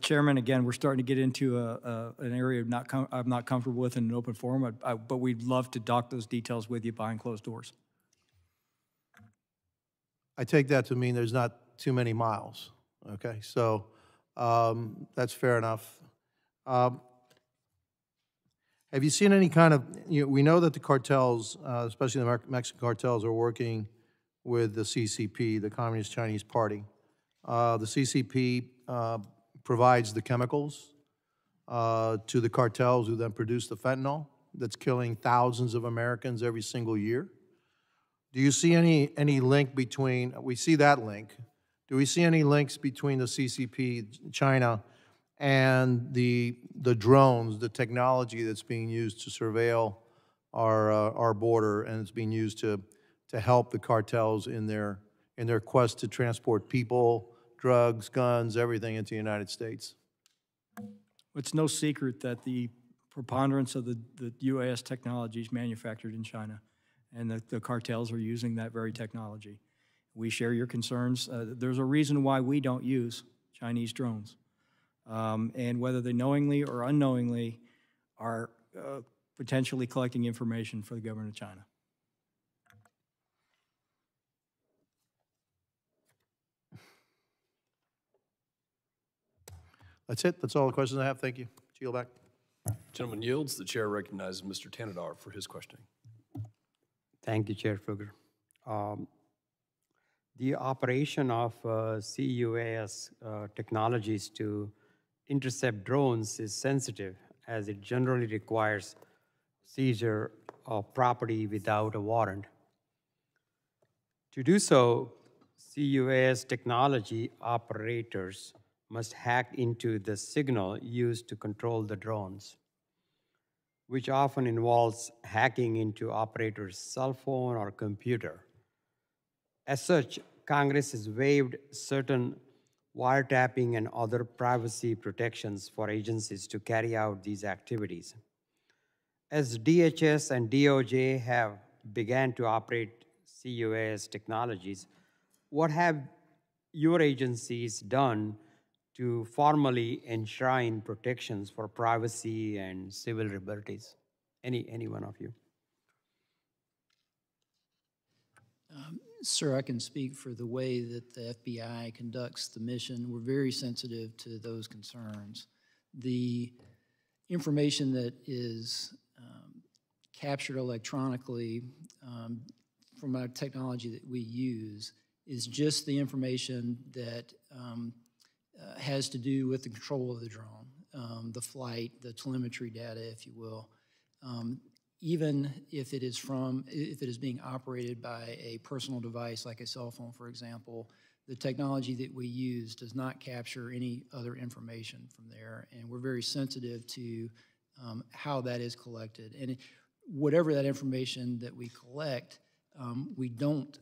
Chairman, again, we're starting to get into an area I'm not comfortable with in an open forum, but we'd love to dock those details with you behind closed doors. I take that to mean there's not too many miles, okay? So that's fair enough. Have you seen any kind of, we know that the cartels, especially the Mexican cartels, are working with the CCP, the Communist Chinese Party. The CCP provides the chemicals to the cartels who then produce the fentanyl that's killing thousands of Americans every single year. Do you see any link between, we see that link, do we see any links between the CCP, China, and the drones, the technology that's being used to surveil our border, and it's being used to help the cartels in their quest to transport people, drugs, guns, everything into the United States? It's no secret that the preponderance of the UAS technology is manufactured in China, and the cartels are using that very technology. We share your concerns. There's a reason why we don't use Chinese drones. And whether they knowingly or unknowingly are potentially collecting information for the government of China. That's it. That's all the questions I have. Thank you. Yield back. Gentleman yields. The chair recognizes Mr. Tanadar for his questioning. Thank you, Chair Fluger. The operation of CUAS technologies to intercept drones is sensitive, as it generally requires seizure of property without a warrant. To do so, CUAS technology operators must hack into the signal used to control the drones, which often involves hacking into operators' cell phone or computer. As such, Congress has waived certain wiretapping and other privacy protections for agencies to carry out these activities. As DHS and DOJ have begun to operate CUAS technologies, what have your agencies done to formally enshrine protections for privacy and civil liberties? Any one of you? Sir, I can speak for the way that the FBI conducts the mission. We're very sensitive to those concerns. The information that is captured electronically from our technology that we use is just the information that has to do with the control of the drone, the flight, the telemetry data, if you will. Even if it is being operated by a personal device like a cell phone, for example, the technology that we use does not capture any other information from there, and we're very sensitive to how that is collected. And whatever that information that we collect, we don't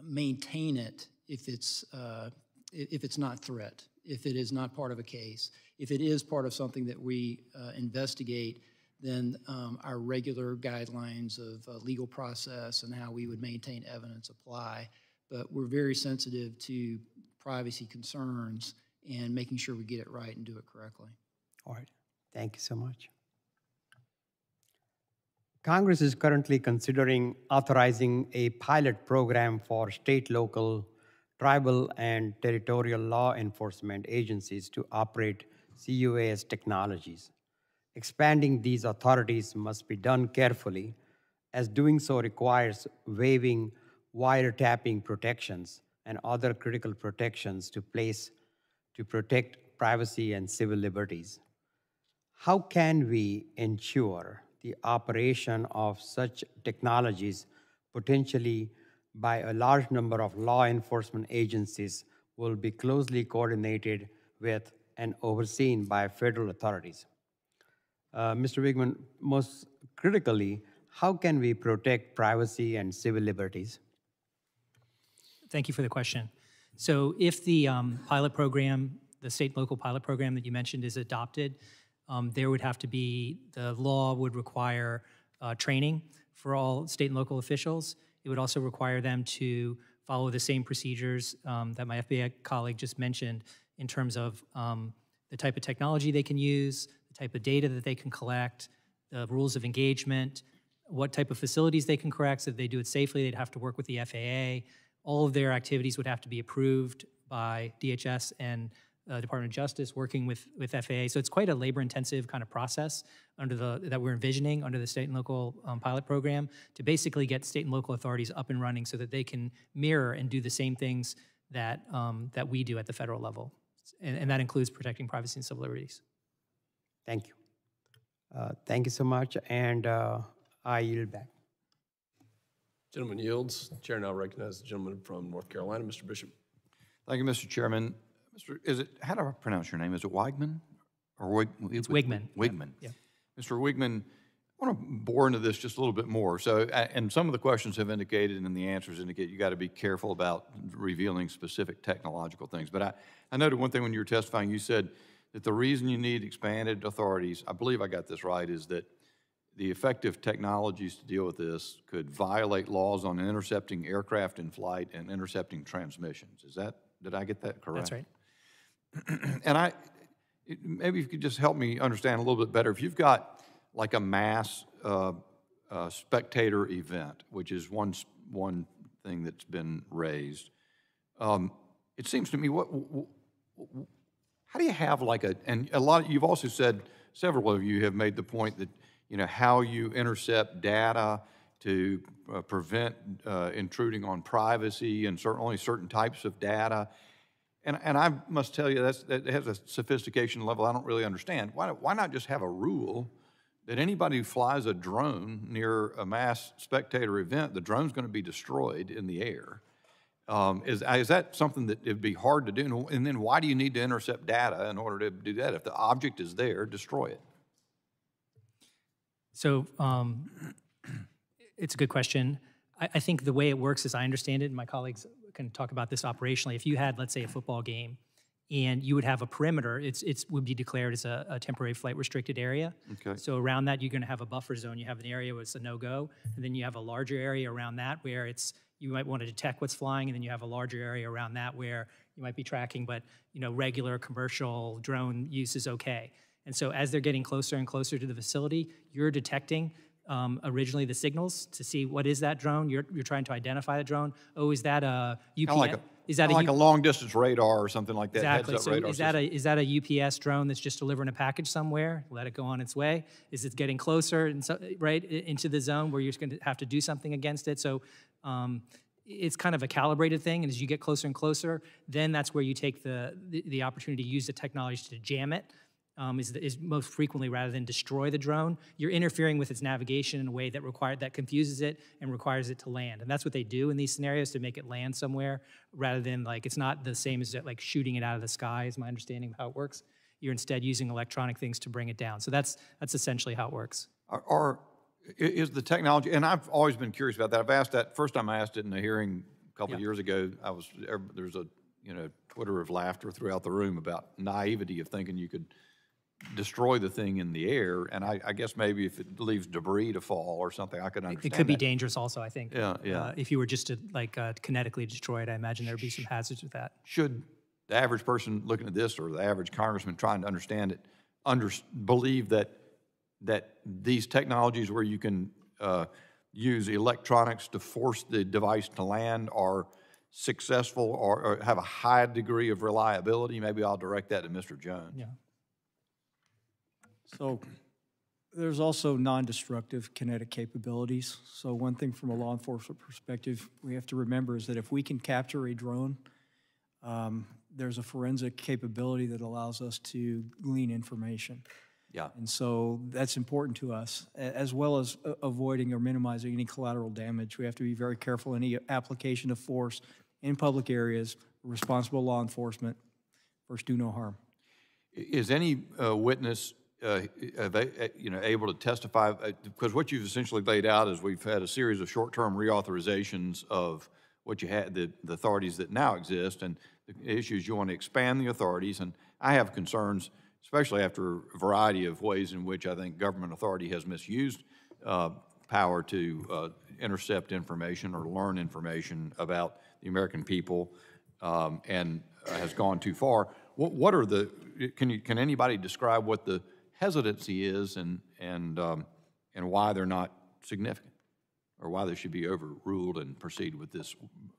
maintain it if it's not threat, if it is not part of a case. If it is part of something that we investigate, then our regular guidelines of legal process and how we would maintain evidence apply. But we're very sensitive to privacy concerns and making sure we get it right and do it correctly. All right, thank you so much. Congress is currently considering authorizing a pilot program for state, local, tribal, and territorial law enforcement agencies to operate CUAS technologies. Expanding these authorities must be done carefully, as doing so requires waiving wiretapping protections and other critical protections to place to protect privacy and civil liberties. How can we ensure the operation of such technologies, potentially by a large number of law enforcement agencies, will be closely coordinated with and overseen by federal authorities? Mr. Wigman, most critically, how can we protect privacy and civil liberties? Thank you for the question. So if the pilot program, the state and local pilot program that you mentioned is adopted, there would have to be, the law would require training for all state and local officials. It would also require them to follow the same procedures that my FBI colleague just mentioned in terms of the type of technology they can use, the type of data that they can collect, the rules of engagement, what type of facilities they can correct. So if they do it safely, they'd have to work with the FAA. All of their activities would have to be approved by DHS and Department of Justice working with FAA. So it's quite a labor-intensive kind of process that we're envisioning under the state and local pilot program to basically get state and local authorities up and running so that they can mirror and do the same things that, that we do at the federal level. And that includes protecting privacy and civil liberties. Thank you. Thank you so much, and I yield back. Gentleman yields. Chair now recognizes the gentleman from North Carolina, Mr. Bishop. Thank you, Mr. Chairman. How do I pronounce your name? Is it Weigman? Or It's Wigman. Wigman. Yeah. Mr. Wigman, I want to bore into this just a little bit more. So, and some of the questions have indicated and the answers indicate you got to be careful about revealing specific technological things. But I noted one thing when you were testifying, you said that the reason you need expanded authorities, I believe I got this right, is that the effective technologies to deal with this could violate laws on intercepting aircraft in flight and intercepting transmissions. Did I get that correct? That's right. And maybe you could just help me understand a little bit better. If you've got like a mass spectator event, which is one thing that's been raised, it seems to me, how do you have like and a lot, you've also said, several of you have made the point that, you know, how you intercept data to prevent intruding on privacy and only certain types of data. And I must tell you, that has a sophistication level I don't really understand. Why not just have a rule that anybody who flies a drone near a mass spectator event, the drone's going to be destroyed in the air? Is that something that it'd be hard to do? And then why do you need to intercept data in order to do that? If the object is there, destroy it. So it's a good question. I think the way it works, as I understand it, and my colleagues can talk about this operationally, if you had, let's say, a football game, and you would have a perimeter, it would be declared as a temporary flight restricted area. Okay. So around that, you're going to have a buffer zone. You have an area where it's a no-go, and then you have a larger area around that where you might want to detect what's flying, and then you have a larger area around that where you might be tracking, but regular commercial drone use is okay. And so as they're getting closer and closer to the facility, you're detecting originally the signals to see what is that drone. You're trying to identify the drone. Oh, is that a UPS? Is that like a long distance radar or something like that? Exactly. So is that a UPS drone that's just delivering a package somewhere? Let it go on its way. Is it getting closer and right into the zone where you're going to have to do something against it? So it's kind of a calibrated thing, and as you get closer and closer, then that's where you take the opportunity to use the technology to jam it, is most frequently rather than destroy the drone. You're interfering with its navigation in a way that confuses it and requires it to land. And that's what they do in these scenarios, to make it land somewhere, rather than, like, it's not the same as like shooting it out of the sky, is my understanding of how it works. You're instead using electronic things to bring it down. So that's essentially how it works. Is the technology, and I've always been curious about that. I've asked that, first time I asked it in a hearing a couple of years ago, there's a Twitter of laughter throughout the room about naivety of thinking you could destroy the thing in the air, and I guess maybe if it leaves debris to fall or something, I could understand It could be that. dangerous also, I think. Yeah. If you were just to kinetically destroy it, I imagine there would be some hazards with that. Should the average person looking at this, or the average congressman trying to understand it, believe that these technologies where you can use electronics to force the device to land are successful or have a high degree of reliability? Maybe I'll direct that to Mr. Jones. Yeah. So there's also non-destructive kinetic capabilities. So one thing from a law enforcement perspective we have to remember is that if we can capture a drone, there's a forensic capability that allows us to glean information. Yeah. And so that's important to us, as well as avoiding or minimizing any collateral damage. We have to be very careful in any application of force in public areas, responsible law enforcement, first do no harm. Is any witness able to testify? Because what you've essentially laid out is we've had a series of short-term reauthorizations of what you had, the authorities that now exist, and the issues you want to expand the authorities. And I have concerns, especially after a variety of ways in which I think government authority has misused power to intercept information or learn information about the American people and has gone too far. What are the, can anybody describe what the hesitancy is and why they're not significant, or why they should be overruled and proceed with this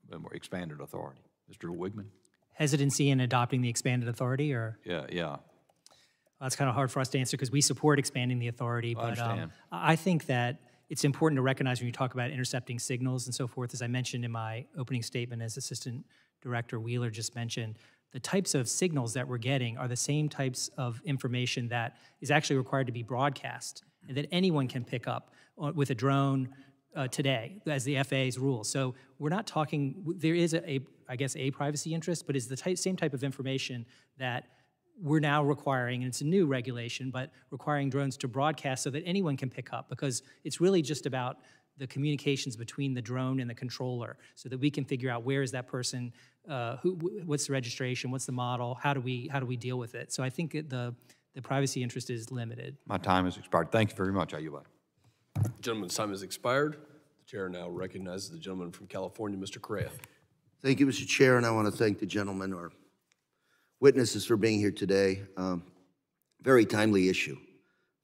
more expanded authority? Mr. Wigman? Hesitancy in adopting the expanded authority, or? Yeah. Well, that's kind of hard for us to answer because we support expanding the authority. I understand. I think that it's important to recognize when you talk about intercepting signals and so forth, as I mentioned in my opening statement, as Assistant Director Wheeler just mentioned, the types of signals that we're getting are the same types of information that is actually required to be broadcast and that anyone can pick up with a drone today, as the FAA's rules. So we're not talking, there is I guess a privacy interest, but it's the same type of information that we're now requiring, and it's a new regulation, but requiring drones to broadcast so that anyone can pick up, because it's really just about the communications between the drone and the controller, so that we can figure out where is that person, what's the registration, what's the model, how do we deal with it. So I think the privacy interest is limited. My time has expired. Thank you very much. I yield back. The gentleman's time has expired. The chair now recognizes the gentleman from California, Mr. Correa. Thank you, Mr. Chair, and I want to thank the gentleman, our witnesses, for being here today. Very timely issue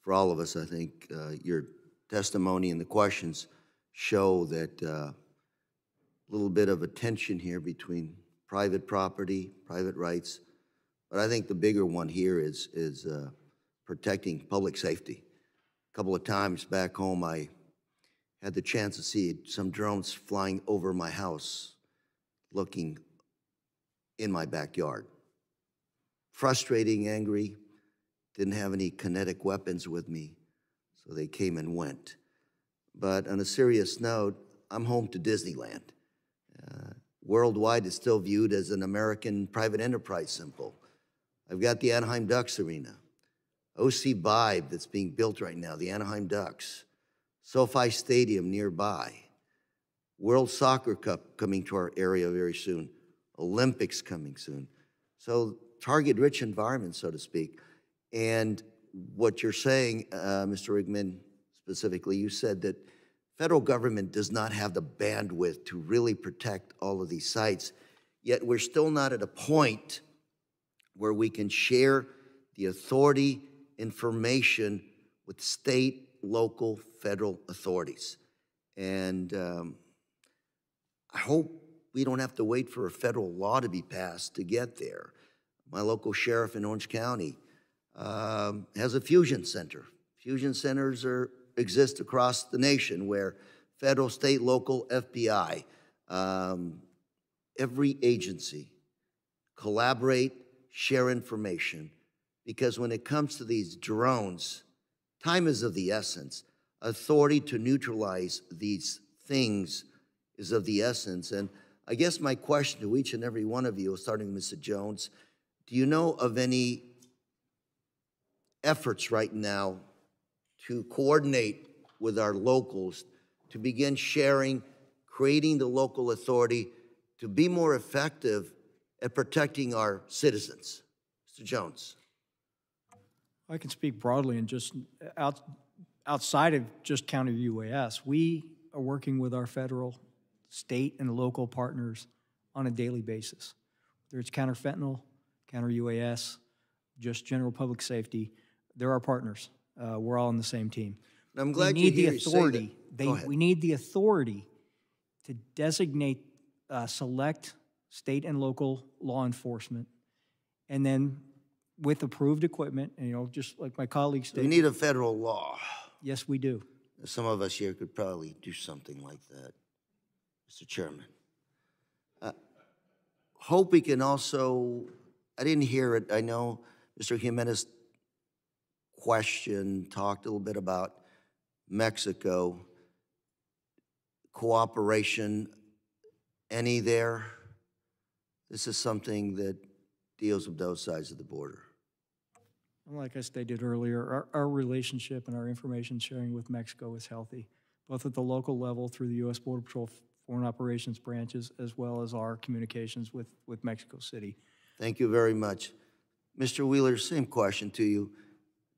for all of us. I think your testimony and the questions show that a little bit of a tension here between private property, private rights, but I think the bigger one here is protecting public safety. A couple of times back home, I had the chance to see some drones flying over my house, looking in my backyard. Frustrating, angry, didn't have any kinetic weapons with me, so they came and went. But on a serious note, I'm home to Disneyland. Worldwide, it's still viewed as an American private enterprise symbol. I've got the Anaheim Ducks Arena, OC Vibe that's being built right now, the Anaheim Ducks, SoFi Stadium nearby, World Soccer Cup coming to our area very soon, Olympics coming soon. So target-rich environment, so to speak. And what you're saying, Mr. Wigman, specifically, you said that federal government does not have the bandwidth to really protect all of these sites, yet we're still not at a point where we can share the authority information with state, local, federal authorities. And I hope we don't have to wait for a federal law to be passed to get there. My local sheriff in Orange County has a fusion center. Fusion centers exist across the nation where federal, state, local, FBI every agency collaborate, share information, because when it comes to these drones, time is of the essence. Authority to neutralize these things is of the essence. And I guess my question to each and every one of you, starting with Mr. Jones, do you know of any efforts right now to coordinate with our locals to begin sharing, creating the local authority to be more effective at protecting our citizens? Mr. Jones. I can speak broadly and just outside of just counter UAS. We are working with our federal, state, and local partners on a daily basis. Whether it's counter fentanyl, counter UAS, just general public safety, they're our partners. We're all on the same team. And I'm glad we need you the authority. We need the authority to designate, select state and local law enforcement, and then with approved equipment, and just like my colleagues stated. We need a federal law. Yes, we do. Some of us here could probably do something like that, Mr. Chairman. Hope we can also, I didn't hear it, I know Mr. Jimenez talked a little bit about Mexico. Cooperation, any there? This is something that deals with both sides of the border. Like I stated earlier, our relationship and our information sharing with Mexico is healthy, both at the local level through the U.S. Border Patrol Foreign Operations branches, as well as our communications with Mexico City. Thank you very much. Mr. Wheeler, same question to you.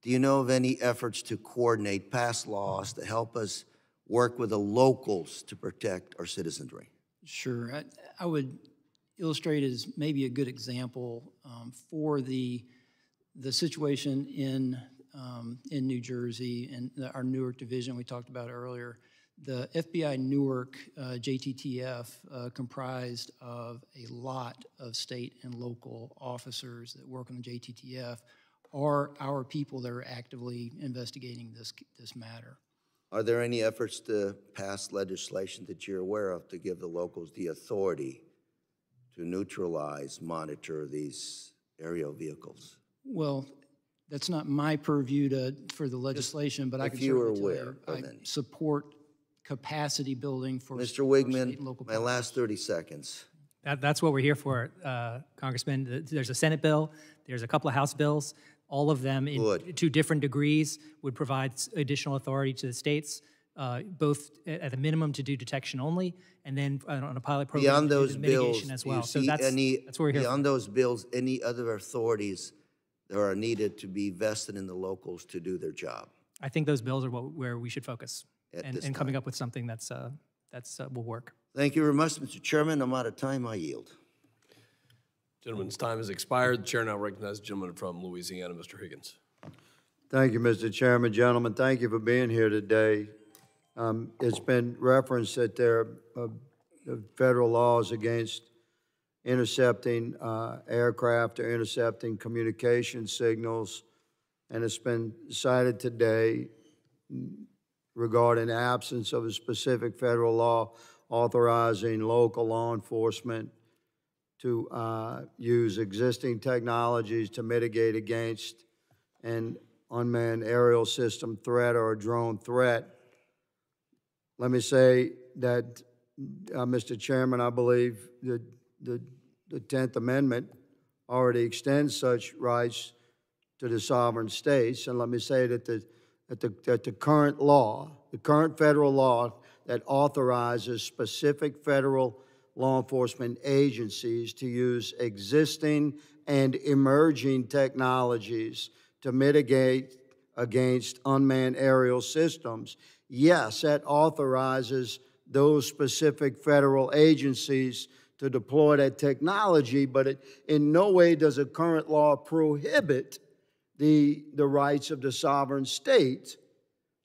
Do you know of any efforts to coordinate past laws to help us work with the locals to protect our citizenry? Sure. I would illustrate as maybe a good example for the situation in New Jersey and our Newark division we talked about earlier. The FBI Newark JTTF comprised of a lot of state and local officers that work on the JTTF are our people that are actively investigating this matter. Are there any efforts to pass legislation that you're aware of to give the locals the authority to neutralize, monitor these aerial vehicles? Well, that's not my purview for the legislation, but I can certainly tell you I support capacity building for Mr. Wigman, my last 30 seconds. That's what we're here for, Congressman. There's a Senate bill, there's a couple of House bills. All of them, to different degrees, would provide additional authority to the states, both at a minimum to do detection only, and then on a pilot program beyond to those do bills, mitigation as well. So that's what we're here beyond for. those bills, any other authorities that are needed to be vested in the locals to do their job? I think those bills are where we should focus, and coming up with something that's will work. Thank you very much, Mr. Chairman. I'm out of time. I yield. Gentleman's time has expired. The chair now recognizes the gentleman from Louisiana, Mr. Higgins. Thank you, Mr. Chairman. Gentlemen, thank you for being here today. It's been referenced that there are federal laws against intercepting aircraft or intercepting communication signals, and it's been cited today regarding the absence of a specific federal law authorizing local law enforcement to use existing technologies to mitigate against an unmanned aerial system threat or a drone threat. Let me say that, Mr. Chairman, I believe that the 10th Amendment already extends such rights to the sovereign states. And let me say that the current law, the current federal law that authorizes specific federal law enforcement agencies to use existing and emerging technologies to mitigate against unmanned aerial systems. Yes, that authorizes those specific federal agencies to deploy that technology, but it in no way does a current law prohibit the rights of the sovereign state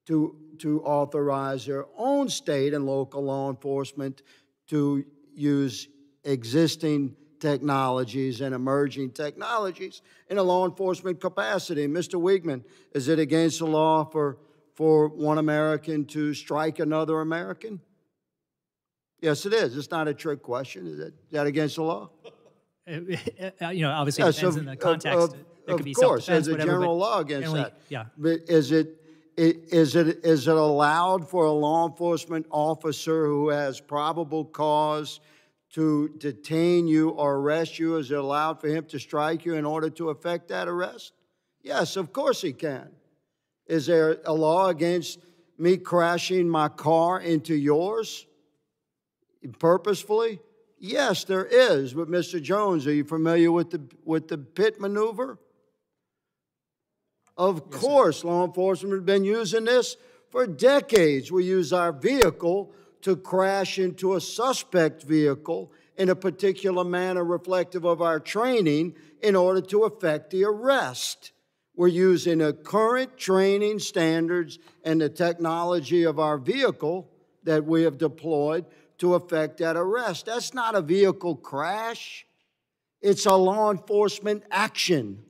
to authorize their own state and local law enforcement to use existing technologies and emerging technologies in a law enforcement capacity. Mr. Wigman, is it against the law for one American to strike another American? Yes, it is. It's not a trick question. Is that against the law? You know, obviously it depends on the context. It could be of course, self-defense, there's a whatever, general but law against generally, that. yeah. But is it allowed for a law enforcement officer who has probable cause to detain you or arrest you? Is it allowed for him to strike you in order to effect that arrest? Yes, of course he can. Is there a law against me crashing my car into yours purposefully? Yes, there is. But Mr. Jones, are you familiar with the pit maneuver? Of course, law enforcement has been using this for decades. We use our vehicle to crash into a suspect vehicle in a particular manner reflective of our training in order to effect the arrest. We're using the current training standards and the technology of our vehicle that we have deployed to effect that arrest. That's not a vehicle crash. It's a law enforcement action.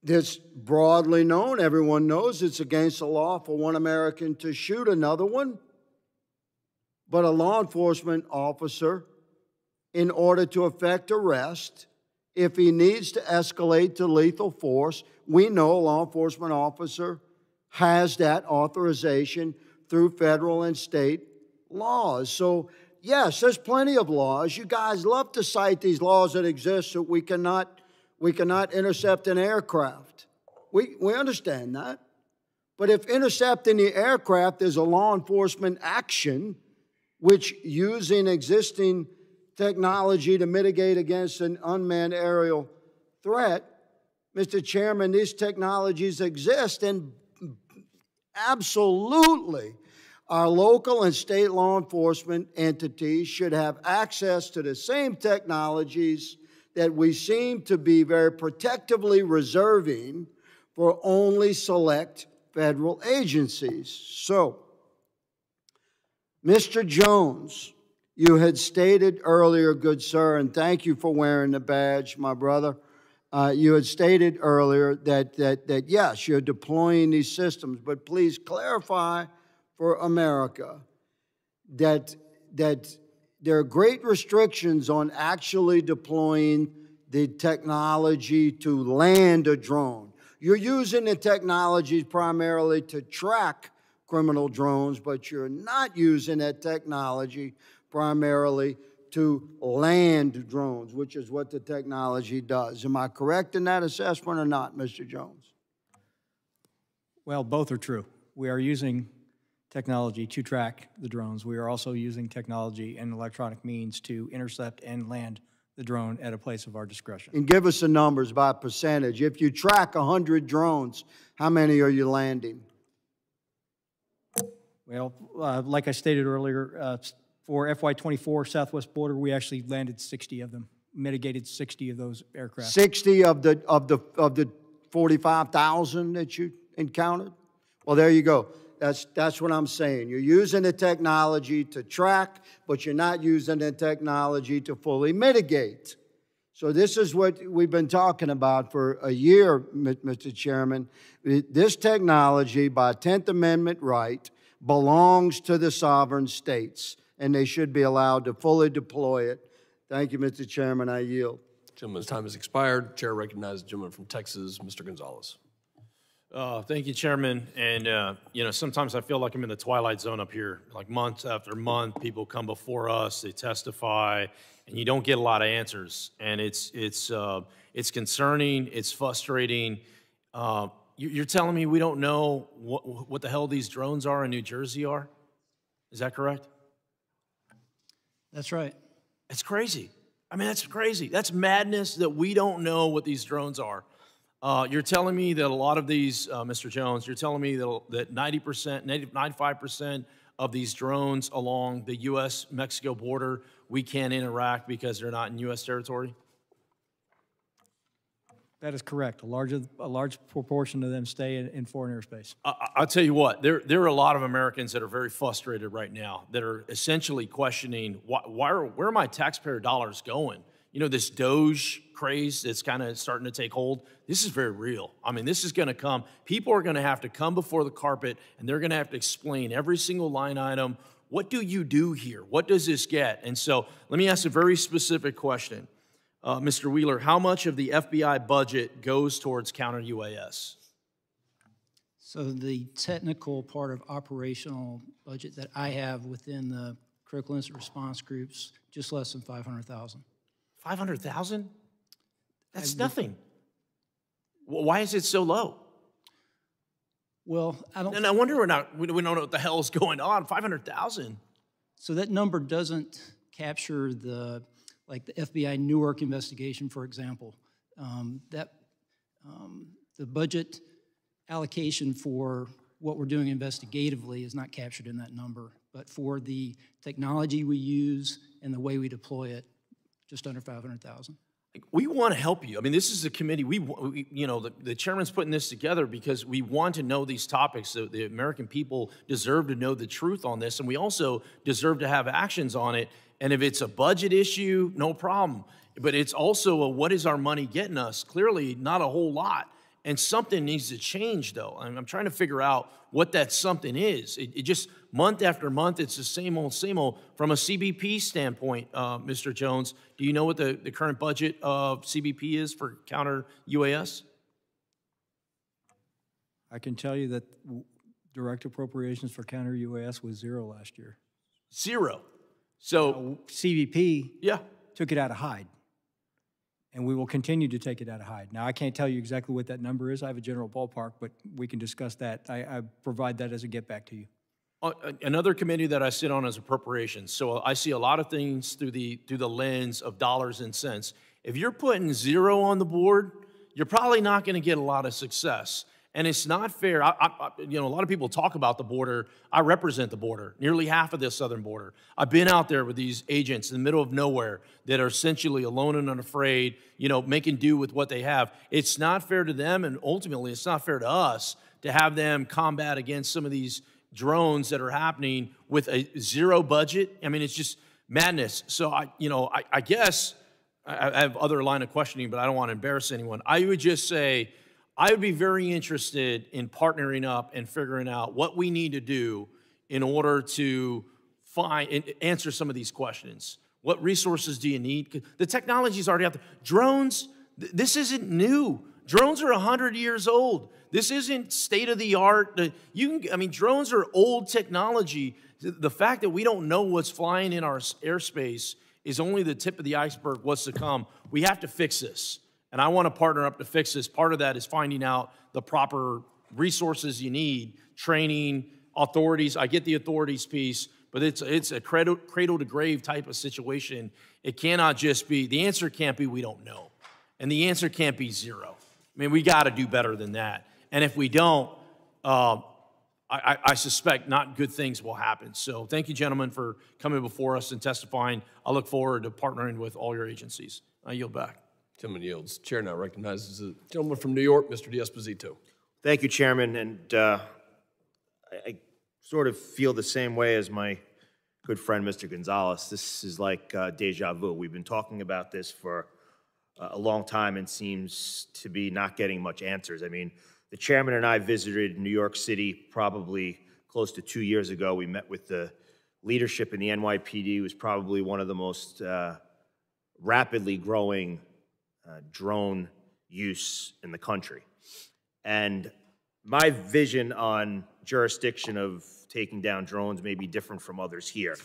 That's broadly known. Everyone knows it's against the law for one American to shoot another one. But a law enforcement officer, in order to effect arrest, if he needs to escalate to lethal force, we know a law enforcement officer has that authorization through federal and state laws. So, yes, there's plenty of laws. You guys love to cite these laws that exist so we cannot intercept an aircraft. We understand that. But if intercepting the aircraft is a law enforcement action, which using existing technology to mitigate against an unmanned aerial threat, Mr. Chairman, these technologies exist, and absolutely our local and state law enforcement entities should have access to the same technologies that we seem to be very protectively reserving for only select federal agencies. So, Mr. Jones, you had stated earlier, good sir, and thank you for wearing the badge, my brother. You had stated earlier that yes, you're deploying these systems, but please clarify for America that there are great restrictions on actually deploying the technology to land a drone. You're using the technologies primarily to track criminal drones, but you're not using that technology primarily to land drones, which is what the technology does. Am I correct in that assessment or not, Mr. Jones? Well, both are true. We are using technology to track the drones. We are also using technology and electronic means to intercept and land the drone at a place of our discretion. And give us the numbers by percentage. If you track 100 drones, how many are you landing? Well, like I stated earlier, for FY24 Southwest border, we actually landed 60 of them, mitigated 60 of those aircraft. 60 of the 45,000 that you encountered? Well, there you go. That's what I'm saying. You're using the technology to track, but you're not using the technology to fully mitigate. So this is what we've been talking about for a year, Mr. Chairman. This technology, by 10th Amendment right, belongs to the sovereign states, and they should be allowed to fully deploy it. Thank you, Mr. Chairman. I yield. Gentleman's time has expired. Chair recognizes the gentleman from Texas, Mr. Gonzalez. Thank you, Chairman. And, you know, sometimes I feel like I'm in the twilight zone up here. Like month after month, people come before us, they testify, and you don't get a lot of answers. And it's concerning, it's frustrating. You're telling me we don't know what the hell these drones are in New Jersey are? Is that correct? That's right. It's crazy. I mean, that's crazy. That's madness that we don't know what these drones are. You're telling me that a lot of these, Mr. Jones, you're telling me that 90%, 95% of these drones along the U.S.-Mexico border, we can't interact because they're not in U.S. territory? That is correct. A large proportion of them stay in foreign airspace. I'll tell you what, there are a lot of Americans that are very frustrated right now that are essentially questioning, where are my taxpayer dollars going? You know, this Doge craze that's kind of starting to take hold, this is very real. I mean, this is going to come. People are going to have to come before the carpet, and they're going to have to explain every single line item, what do you do here? What does this get? And so let me ask a very specific question. Mr. Wheeler, how much of the FBI budget goes towards counter-UAS? So the technical part of operational budget that I have within the critical incident response groups, just less than 500,000. 500,000? That's nothing. Why is it so low? Well, I don't. And I wonder we don't know what the hell is going on. 500,000. So that number doesn't capture the FBI Newark investigation, for example. The budget allocation for what we're doing investigatively is not captured in that number, but for the technology we use and the way we deploy it, just under 500,000. We want to help you. I mean, this is a committee. The chairman's putting this together because we want to know these topics. So the American people deserve to know the truth on this, and we also deserve to have actions on it. And if it's a budget issue, no problem. But it's also what is our money getting us? Clearly, not a whole lot. And something needs to change, though. I'm trying to figure out what that something is. It just, month after month, it's the same old, same old. From a CBP standpoint, Mr. Jones, do you know what the current budget of CBP is for counter-UAS? I can tell you that direct appropriations for counter-UAS was zero last year. Zero. So CBP yeah, took it out of Hyde, and we will continue to take it out of Hyde. Now, I can't tell you exactly what that number is. I have a general ballpark, but we can discuss that. I provide that as a get back to you. Another committee that I sit on is appropriations. So I see a lot of things through the lens of dollars and cents. If you're putting zero on the board, you're probably not going to get a lot of success. And it's not fair. A lot of people talk about the border. I represent the border, nearly half of the southern border. I've been out there with these agents in the middle of nowhere that are essentially alone and unafraid, making do with what they have. It's not fair to them, and ultimately it's not fair to us to have them combat against some of these drones that are happening with a zero budget. I mean, it's just madness. So I guess I have other line of questioning, but I don't want to embarrass anyone. I would just say, I would be very interested in partnering up and figuring out what we need to do in order to find and answer some of these questions. What resources do you need? The technology is already out there. Drones, this isn't new. Drones are 100 years old. This isn't state-of-the-art. Drones are old technology. The fact that we don't know what's flying in our airspace is only the tip of the iceberg, what's to come. We have to fix this. And I want to partner up to fix this. Part of that is finding out the proper resources you need, training, authorities. I get the authorities piece, but it's a cradle to grave type of situation. It cannot just be, the answer can't be we don't know. And the answer can't be zero. I mean, we got to do better than that. And if we don't, I suspect not good things will happen. So thank you, gentlemen, for coming before us and testifying. I look forward to partnering with all your agencies. I yield back. Gentleman yields. Chair now recognizes the gentleman from New York, Mr. D'Esposito. Thank you, Chairman. And I sort of feel the same way as my good friend, Mr. Gonzalez. This is like deja vu. We've been talking about this for a long time and seems to be not getting much answers. I mean, the chairman and I visited New York City probably close to 2 years ago. We met with the leadership in the NYPD. It was probably one of the most rapidly growing drone use in the country. And my vision on jurisdiction of taking down drones may be different from others here.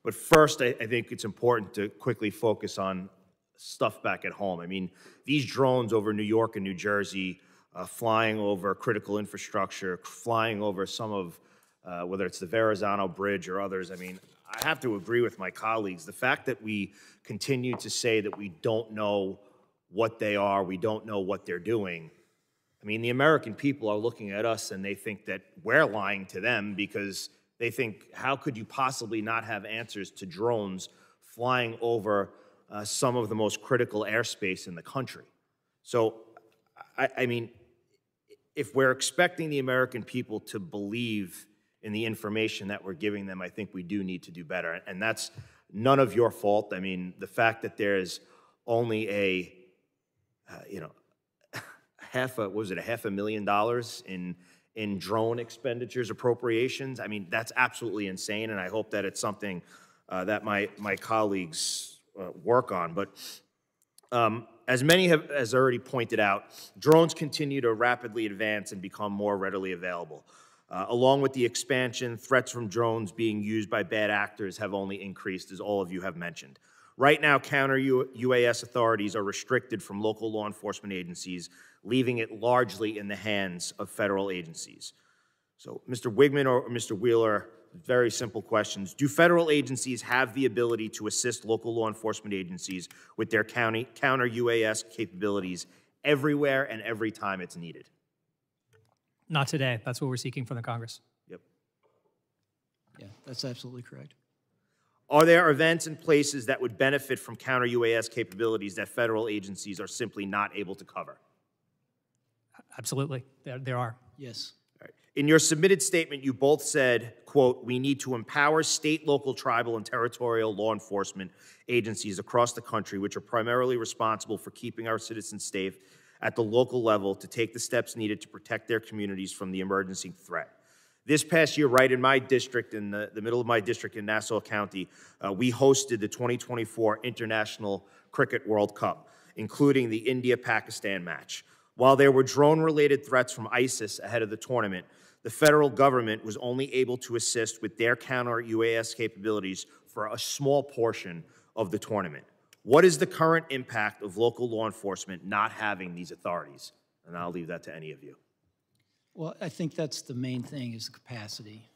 But first, I think it's important to quickly focus on stuff back at home. I mean, these drones over New York and New Jersey, flying over critical infrastructure, flying over some of, whether it's the Verrazano Bridge or others, I mean, I have to agree with my colleagues. The fact that we continue to say that we don't know what they are, we don't know what they're doing. I mean, the American people are looking at us and they think that we're lying to them because they think, how could you possibly not have answers to drones flying over some of the most critical airspace in the country? So, I mean, if we're expecting the American people to believe in the information that we're giving them, I think we do need to do better. And that's none of your fault. I mean, the fact that there's only $500,000 in in drone expenditures appropriations. I mean, that's absolutely insane, and I hope that it's something that my colleagues work on. But as many has already pointed out, drones continue to rapidly advance and become more readily available. Along with the expansion, threats from drones being used by bad actors have only increased, as all of you have mentioned. Right now, counter-UAS authorities are restricted from local law enforcement agencies, leaving it largely in the hands of federal agencies. So, Mr. Wigman or Mr. Wheeler, very simple questions. Do federal agencies have the ability to assist local law enforcement agencies with their counter-UAS capabilities everywhere and every time it's needed? Not today. That's what we're seeking from the Congress. Yep. Yeah, that's absolutely correct. Are there events and places that would benefit from counter-UAS capabilities that federal agencies are simply not able to cover? Absolutely. There are. Yes. All right. In your submitted statement, you both said, quote, we need to empower state, local, tribal, and territorial law enforcement agencies across the country, which are primarily responsible for keeping our citizens safe at the local level, to take the steps needed to protect their communities from the emergency threat. This past year, right in my district, in the middle of my district in Nassau County, we hosted the 2024 International Cricket World Cup, including the India-Pakistan match. While there were drone-related threats from ISIS ahead of the tournament, the federal government was only able to assist with their counter-UAS capabilities for a small portion of the tournament. What is the current impact of local law enforcement not having these authorities? And I'll leave that to any of you. Well, I think that's the main thing, is the capacity.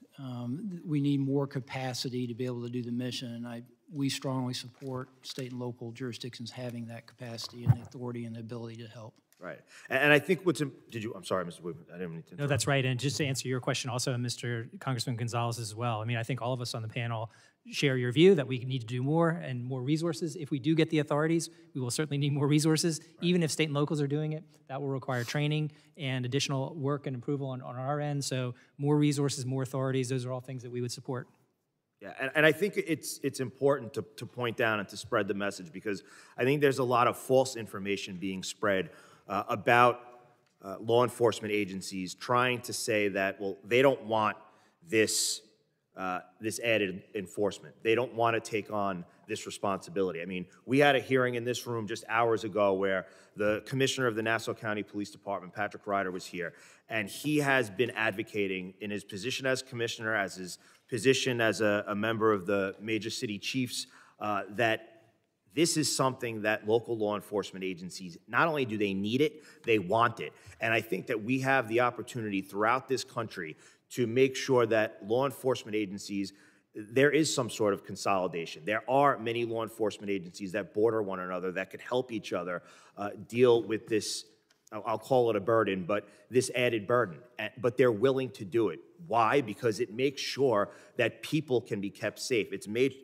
We need more capacity to be able to do the mission, and we strongly support state and local jurisdictions having that capacity and the authority and the ability to help. Right. And I think I'm sorry, Mr. Woodman, I didn't mean to interrupt. No, that's right. And just to answer your question also, Mr. Congressman Gonzalez as well, I mean, I think all of us on the panel share your view that we need to do more and more resources. If we do get the authorities, we will certainly need more resources. Right. Even if state and locals are doing it, that will require training and additional work and approval on our end. So more resources, more authorities, those are all things that we would support. Yeah, and I think it's important to point down and to spread the message, because I think there's a lot of false information being spread about law enforcement agencies trying to say that, well, they don't want this added enforcement. They don't want to take on this responsibility. I mean, we had a hearing in this room just hours ago where the commissioner of the Nassau County Police Department, Patrick Ryder, was here, and he has been advocating in his position as commissioner, as his position as a member of the Major City Chiefs, that this is something that local law enforcement agencies, not only do they need it, they want it. And I think that we have the opportunity throughout this country to make sure that law enforcement agencies, there is some sort of consolidation. There are many law enforcement agencies that border one another that could help each other deal with this, I'll call it a burden, but this added burden. But they're willing to do it. Why? Because it makes sure that people can be kept safe.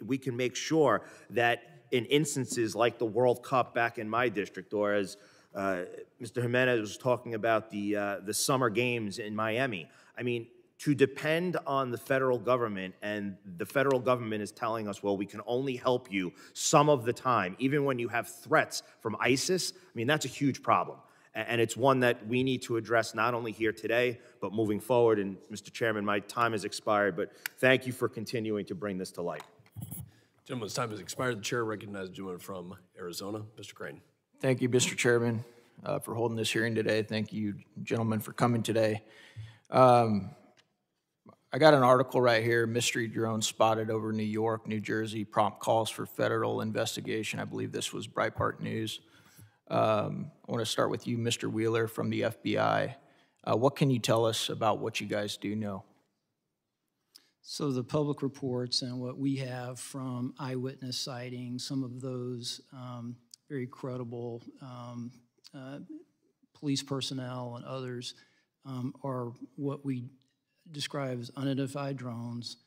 We can make sure that in instances like the World Cup back in my district, or as Mr. Jimenez was talking about the summer games in Miami, I mean, to depend on the federal government, and the federal government is telling us, well, we can only help you some of the time, even when you have threats from ISIS, I mean, that's a huge problem. And it's one that we need to address not only here today, but moving forward. And Mr. Chairman, my time has expired, but thank you for continuing to bring this to light. Gentleman's time has expired. The chair recognizes the gentleman from Arizona, Mr. Crane. Thank you, Mr. Chairman, for holding this hearing today. Thank you, gentlemen, for coming today. I got an article right here, mystery drone spotted over New York, New Jersey, prompt calls for federal investigation. I believe this was Breitbart News. I want to start with you, Mr. Wheeler from the FBI. What can you tell us about what you guys do know? So the public reports and what we have from eyewitness sightings, some of those very credible police personnel and others are what we describe as unidentified drones.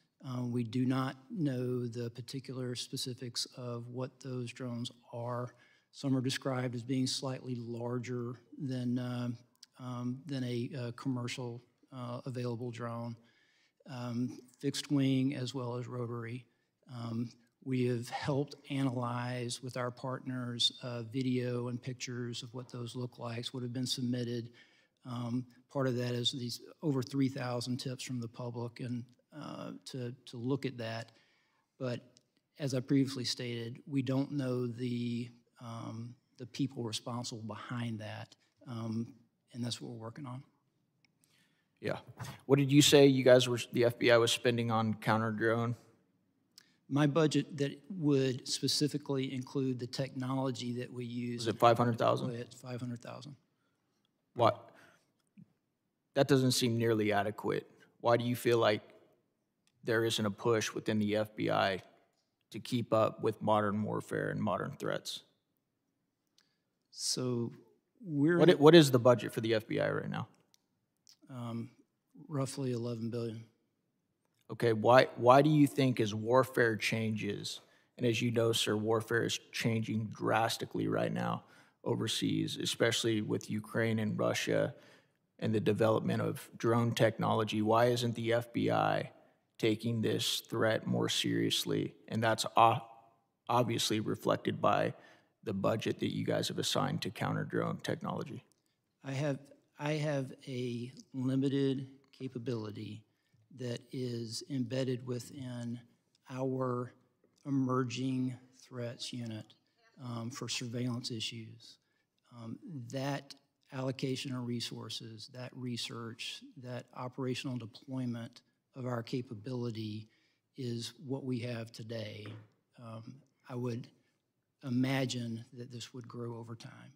We do not know the particular specifics of what those drones are. Some are described as being slightly larger than a commercial available drone. Fixed wing as well as rotary. We have helped analyze with our partners video and pictures of what those look like, what have been submitted. Part of that is these over 3,000 tips from the public, and to look at that. But as I previously stated, we don't know the people responsible behind that, and that's what we're working on. Yeah. What did you say the FBI was spending on counter-drone? My budget that would specifically include the technology that we use. Is it 500,000? It's 500,000. What? That doesn't seem nearly adequate. Why do you feel like there isn't a push within the FBI to keep up with modern warfare and modern threats? So we're... What is the budget for the FBI right now? Roughly $11 billion. Okay, why do you think as warfare changes, and as you know, sir, warfare is changing drastically right now overseas, especially with Ukraine and Russia and the development of drone technology, why isn't the FBI taking this threat more seriously? And that's obviously reflected by the budget that you guys have assigned to counter-drone technology. I have a limited capability that is embedded within our emerging threats unit for surveillance issues. That allocation of resources, that research, that operational deployment of our capability is what we have today. I would imagine that this would grow over time.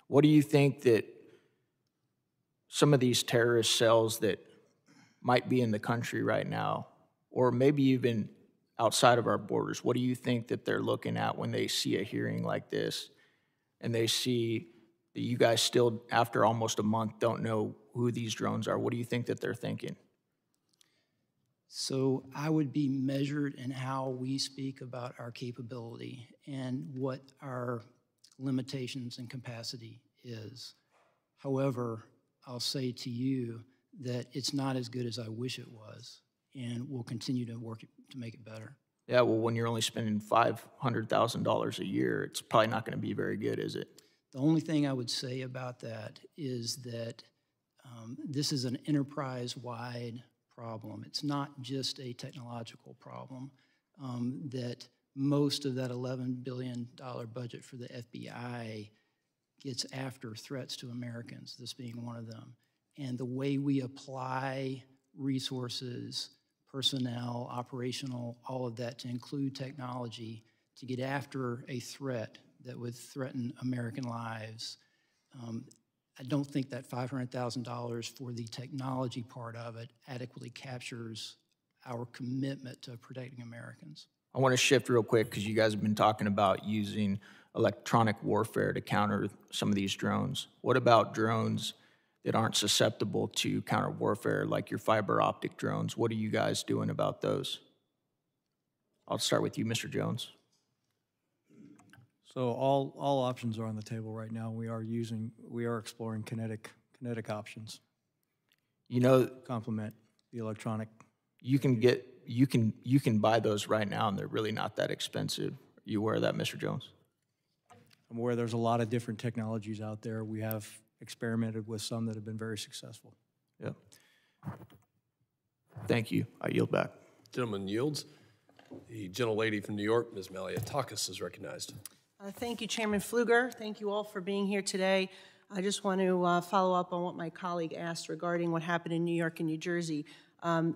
What do you think that some of these terrorist cells that might be in the country right now, or maybe even outside of our borders, what do you think that they're looking at when they see a hearing like this and they see that you guys still, after almost a month, don't know who these drones are? What do you think that they're thinking? So I would be measured in how we speak about our capability and what our limitations and capacity is. However, I'll say to you that it's not as good as I wish it was, and we'll continue to work to make it better. Yeah, well, when you're only spending $500,000 a year, it's probably not going to be very good, is it? The only thing I would say about that is that this is an enterprise-wide problem. It's not just a technological problem, that most of that $11 billion budget for the FBI gets after threats to Americans, this being one of them. And the way we apply resources, personnel, operational, all of that to include technology to get after a threat that would threaten American lives, I don't think that $500,000 for the technology part of it adequately captures our commitment to protecting Americans. I want to shift real quick because you guys have been talking about using electronic warfare to counter some of these drones. What about drones that aren't susceptible to counter warfare, like your fiber optic drones? What are you guys doing about those? I'll start with you, Mr. Jones. So all options are on the table right now. We are exploring kinetic options. You know, complement the electronic. You can buy those right now, and they're really not that expensive. Are you aware of that, Mr. Jones? I'm aware there's a lot of different technologies out there. We have experimented with some that have been very successful. Yeah. Thank you. I yield back. Gentleman yields. The gentlelady from New York, Ms. Maliatakis, is recognized. Thank you, Chairman Pfluger. Thank you all for being here today. I just want to follow up on what my colleague asked regarding what happened in New York and New Jersey.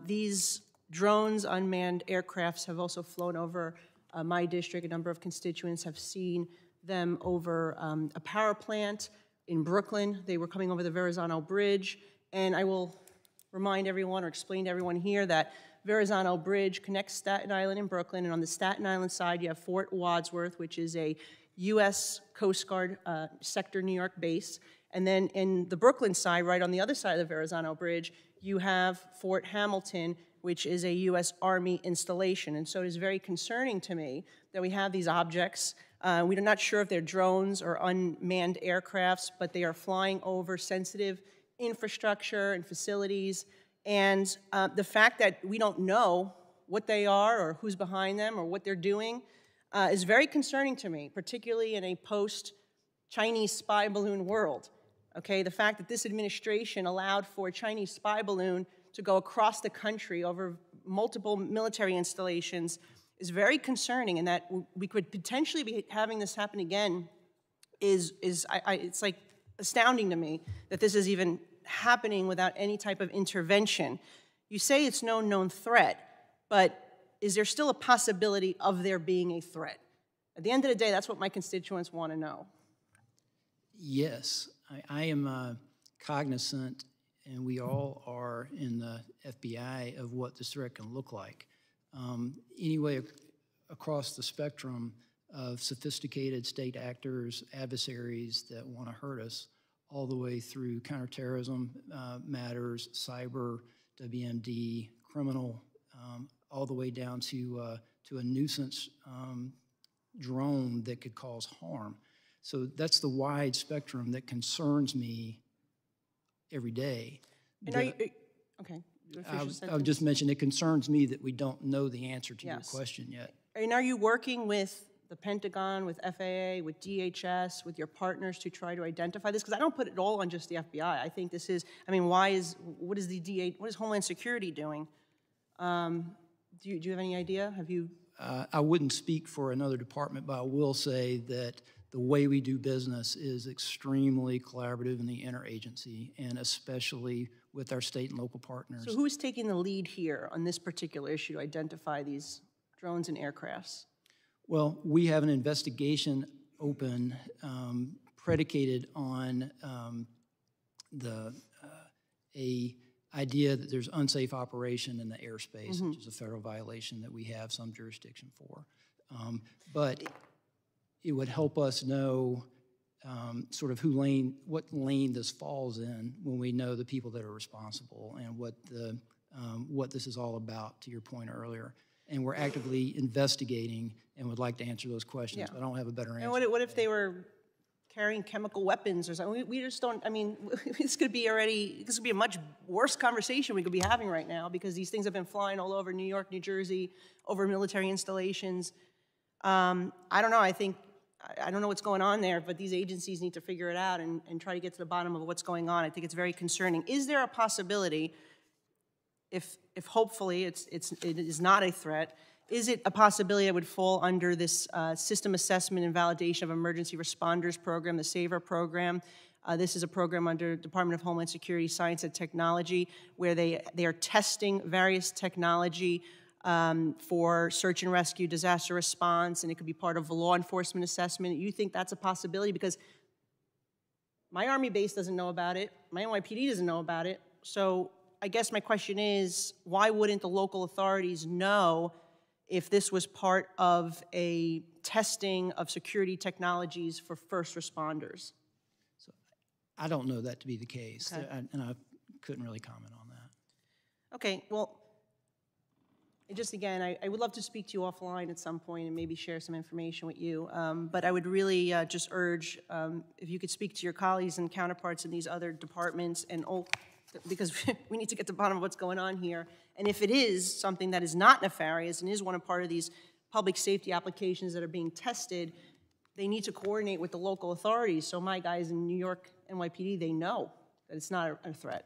These drones, unmanned aircrafts, have also flown over my district. A number of constituents have seen them over a power plant in Brooklyn. They were coming over the Verrazano Bridge. And I will remind everyone or explain to everyone here that Verrazano Bridge connects Staten Island and Brooklyn. And on the Staten Island side, you have Fort Wadsworth, which is a U.S. Coast Guard sector New York base. And then in the Brooklyn side, right on the other side of the Verrazano Bridge, you have Fort Hamilton, which is a U.S. Army installation. And so it is very concerning to me that we have these objects. We're not sure if they're drones or unmanned aircrafts, but they are flying over sensitive infrastructure and facilities. And the fact that we don't know what they are or who's behind them or what they're doing is very concerning to me, particularly in a post-Chinese spy balloon world. okay? The fact that this administration allowed for a Chinese spy balloon to go across the country over multiple military installations is very concerning, and that we could potentially be having this happen again it's like astounding to me that this is even happening without any type of intervention. You say it's no known threat, but is there still a possibility of there being a threat? At the end of the day, that's what my constituents want to know. Yes, I am cognizant, and we all are in the FBI, of what this threat can look like. Anyway, across the spectrum of sophisticated state actors, adversaries that want to hurt us, all the way through counterterrorism matters, cyber, WMD, criminal, all the way down to a nuisance drone that could cause harm. So that's the wide spectrum that concerns me every day. And are you, okay. I'll just mention, it concerns me that we don't know the answer to your question yet. And are you working with the Pentagon, with FAA, with DHS, with your partners to try to identify this? Because I don't put it all on just the FBI. I think this is, I mean, what is Homeland Security doing? Do you have any idea? Have you? I wouldn't speak for another department, but I will say that the way we do business is extremely collaborative in the interagency, and especially with our state and local partners. So who's taking the lead here on this particular issue to identify these drones and aircrafts? Well, we have an investigation open predicated on a idea that there's unsafe operation in the airspace, which is a federal violation that we have some jurisdiction for. But it would help us know sort of what lane this falls in when we know the people that are responsible and what this is all about, to your point earlier. And we're actively investigating and would like to answer those questions, but I don't have a better answer. And what if they were carrying chemical weapons or something? We just don't, I mean, this could be a much worse conversation we could be having right now, because these things have been flying all over New York, New Jersey, over military installations. I don't know, I don't know what's going on there, but these agencies need to figure it out and try to get to the bottom of what's going on. I think it's very concerning. Is there a possibility, if hopefully it is not a threat, is it a possibility it would fall under this System Assessment and Validation of Emergency Responders program, the SAVER program? This is a program under Department of Homeland Security, Science and Technology, where they are testing various technology for search and rescue, disaster response, and it could be part of a law enforcement assessment. You think that's a possibility? Because my Army base doesn't know about it, my NYPD doesn't know about it, so I guess my question is, why wouldn't the local authorities know if this was part of a testing of security technologies for first responders? So I don't know that to be the case, and I couldn't really comment on that. Okay, well, just again, I would love to speak to you offline at some point and maybe share some information with you, but I would really just urge if you could speak to your colleagues and counterparts in these other departments, and because we need to get to the bottom of what's going on here. And if it is something that is not nefarious and is one of part of these public safety applications that are being tested, they need to coordinate with the local authorities. So my guys in New York, NYPD, they know that it's not a threat.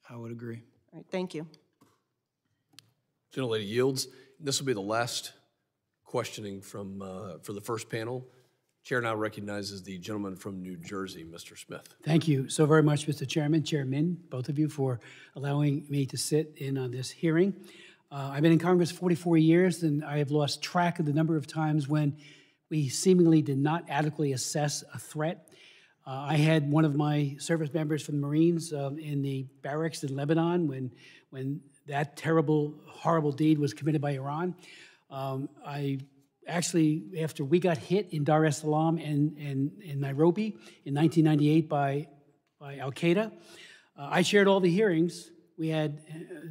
I would agree. All right, thank you. Gentlelady yields. This will be the last questioning from for the first panel. Chair now recognizes the gentleman from New Jersey, Mr. Smith. Thank you so very much, Mr. Chairman, Chairman, both of you, for allowing me to sit in on this hearing. I've been in Congress 44 years, and I have lost track of the number of times when we seemingly did not adequately assess a threat. I had one of my service members from the Marines in the barracks in Lebanon when that terrible, horrible deed was committed by Iran. Actually, after we got hit in Dar es Salaam and in Nairobi in 1998 by Al-Qaeda, I chaired all the hearings. We had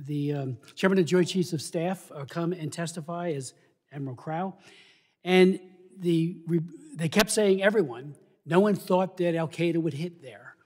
the Chairman of the Joint Chiefs of Staff come and testify as Admiral Crow. And they kept saying, everyone, no one thought that Al-Qaeda would hit there.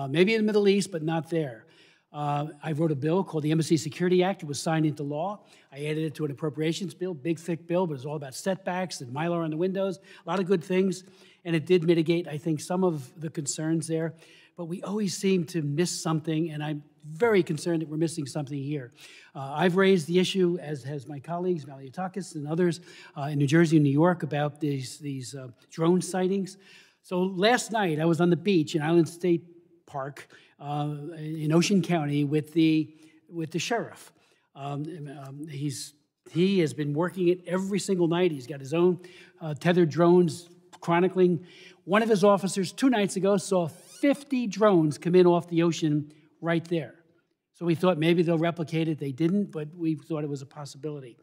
Maybe in the Middle East, but not there. I wrote a bill called the Embassy Security Act. It was signed into law. I added it to an appropriations bill, big, thick bill, but it was all about setbacks and Mylar on the windows, a lot of good things. And it did mitigate, I think, some of the concerns there. but we always seem to miss something, and I'm very concerned that we're missing something here. I've raised the issue, as has my colleagues, Maliotakis and others, in New Jersey and New York about these drone sightings. So last night, I was on the beach in Island State Park in Ocean County with the sheriff. He has been working it every single night. He's got his own tethered drones chronicling. One of his officers 2 nights ago saw 50 drones come in off the ocean right there. So we thought maybe they'll replicate it. They didn't, but we thought it was a possibility.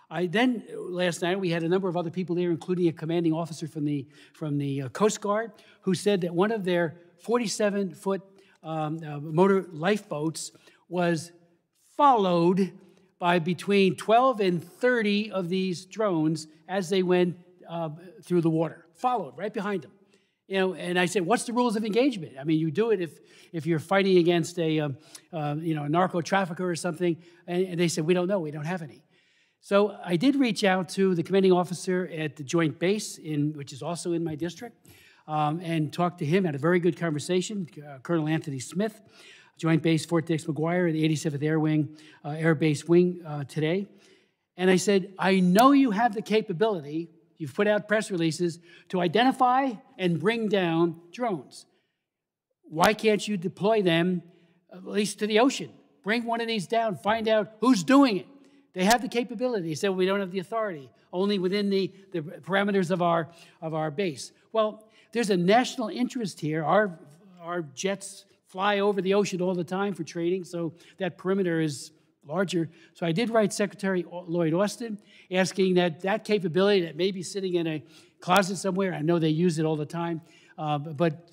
Last night, we had a number of other people there, including a commanding officer from the Coast Guard, who said that one of their 47-foot motor lifeboats was followed by between 12 and 30 of these drones as they went through the water, followed right behind them. And I said, what's the rules of engagement? I mean, you do it if you're fighting against a narco trafficker or something. And they said, we don't know, we don't have any. So I did reach out to the commanding officer at the Joint Base, which is also in my district, and talked to him, had a very good conversation, Colonel Anthony Smith, Joint Base Fort Dix McGuire, the 87th Air Wing, Air Base Wing today. And I said, I know you have the capability, you've put out press releases, to identify and bring down drones. Why can't you deploy them, at least to the ocean? Bring one of these down, find out who's doing it. They have the capability. They said, well, we don't have the authority, only within the parameters of our base. Well, there's a national interest here. Our jets fly over the ocean all the time for training, so that perimeter is larger. So I did write Secretary Lloyd Austin asking that capability that may be sitting in a closet somewhere, I know they use it all the time, but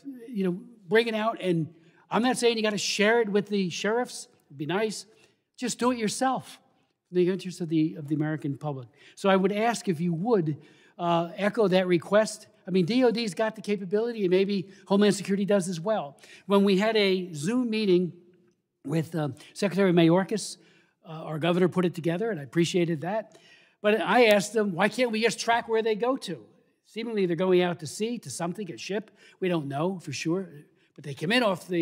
bring it out. And I'm not saying you got to share it with the sheriffs. It'd be nice. Just do it yourself in the interest of the American public. So I would ask if you would echo that request. I mean, DOD's got the capability, and maybe Homeland Security does as well. When we had a Zoom meeting with Secretary Mayorkas, our governor put it together, and I appreciated that. But I asked them, why can't we just track where they go to? Seemingly they're going out to sea, to something, a ship. We don't know for sure, but they come in off from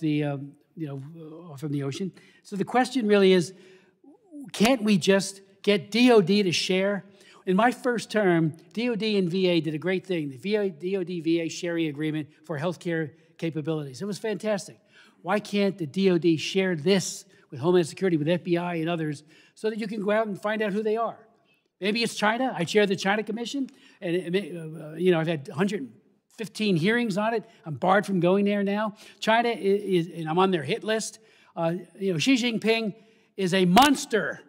the ocean. So the question really is, can't we just get DOD to share? In my first term, DOD and VA did a great thing, the DOD-VA sharing agreement for healthcare capabilities. It was fantastic. Why can't the DOD share this with Homeland Security, with FBI and others, so that you can go out and find out who they are? Maybe it's China. I chair the China Commission, and I've had 115 hearings on it. I'm barred from going there now. China is, and I'm on their hit list. Xi Jinping is a monster.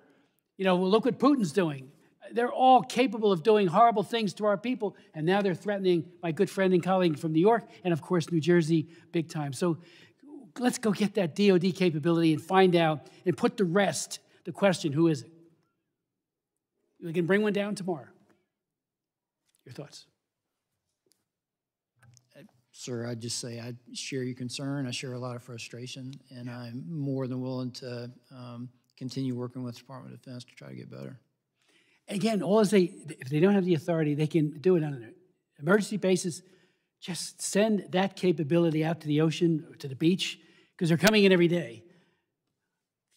Look what Putin's doing. They're all capable of doing horrible things to our people, and now they're threatening my good friend and colleague from New York, and of course, New Jersey, big time. So let's go get that DOD capability and find out and put to rest the question, who is it? We can bring one down tomorrow. Your thoughts? Sir, I'd just say I share your concern. I share a lot of frustration, and I'm more than willing to continue working with the Department of Defense to try to get better. Again, if they don't have the authority, they can do it on an emergency basis. Just send that capability out to the ocean, or to the beach, because they're coming in every day.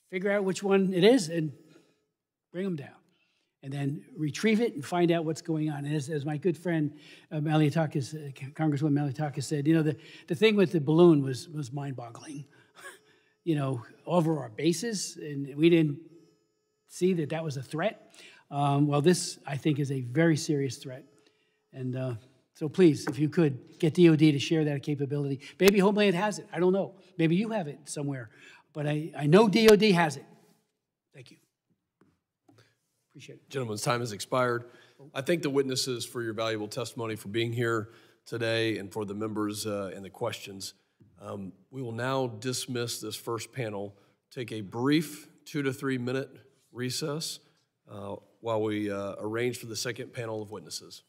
Figure out which one it is and bring them down. And then retrieve it and find out what's going on. And as my good friend Maliotakis, Congresswoman Maliotakis said, the thing with the balloon was mind-boggling. Over our bases, and we didn't see that was a threat. Well, this, I think, is a very serious threat. And so please, if you could, get DOD to share that capability. Maybe Homeland has it. I don't know. Maybe you have it somewhere. But I know DOD has it. Thank you. Appreciate it. Gentlemen's time has expired. I thank the witnesses for your valuable testimony, for being here today, and for the members and the questions. We will now dismiss this first panel, take a brief 2 to 3 minute recess while we arrange for the second panel of witnesses.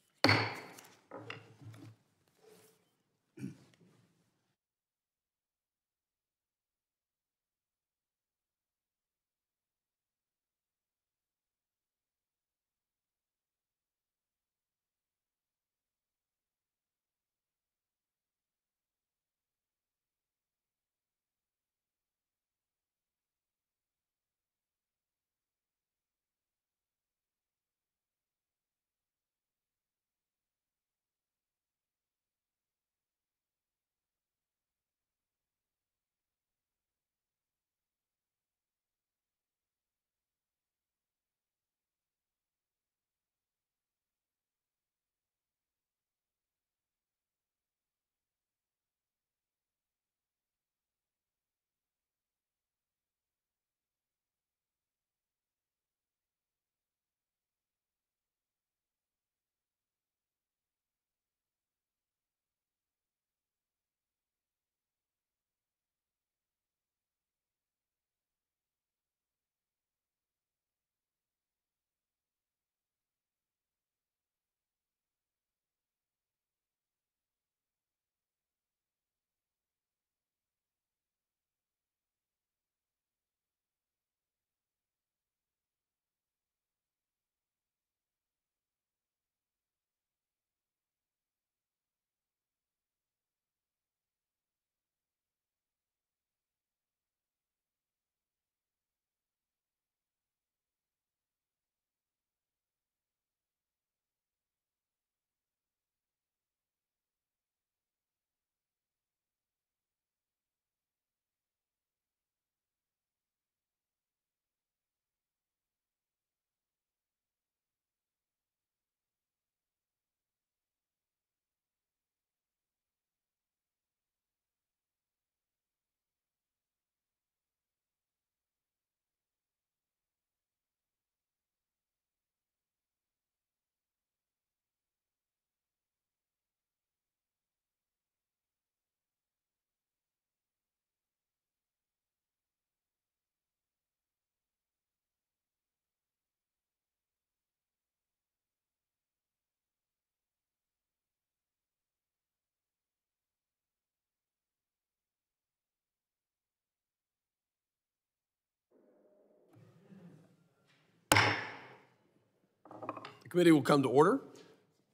committee will come to order.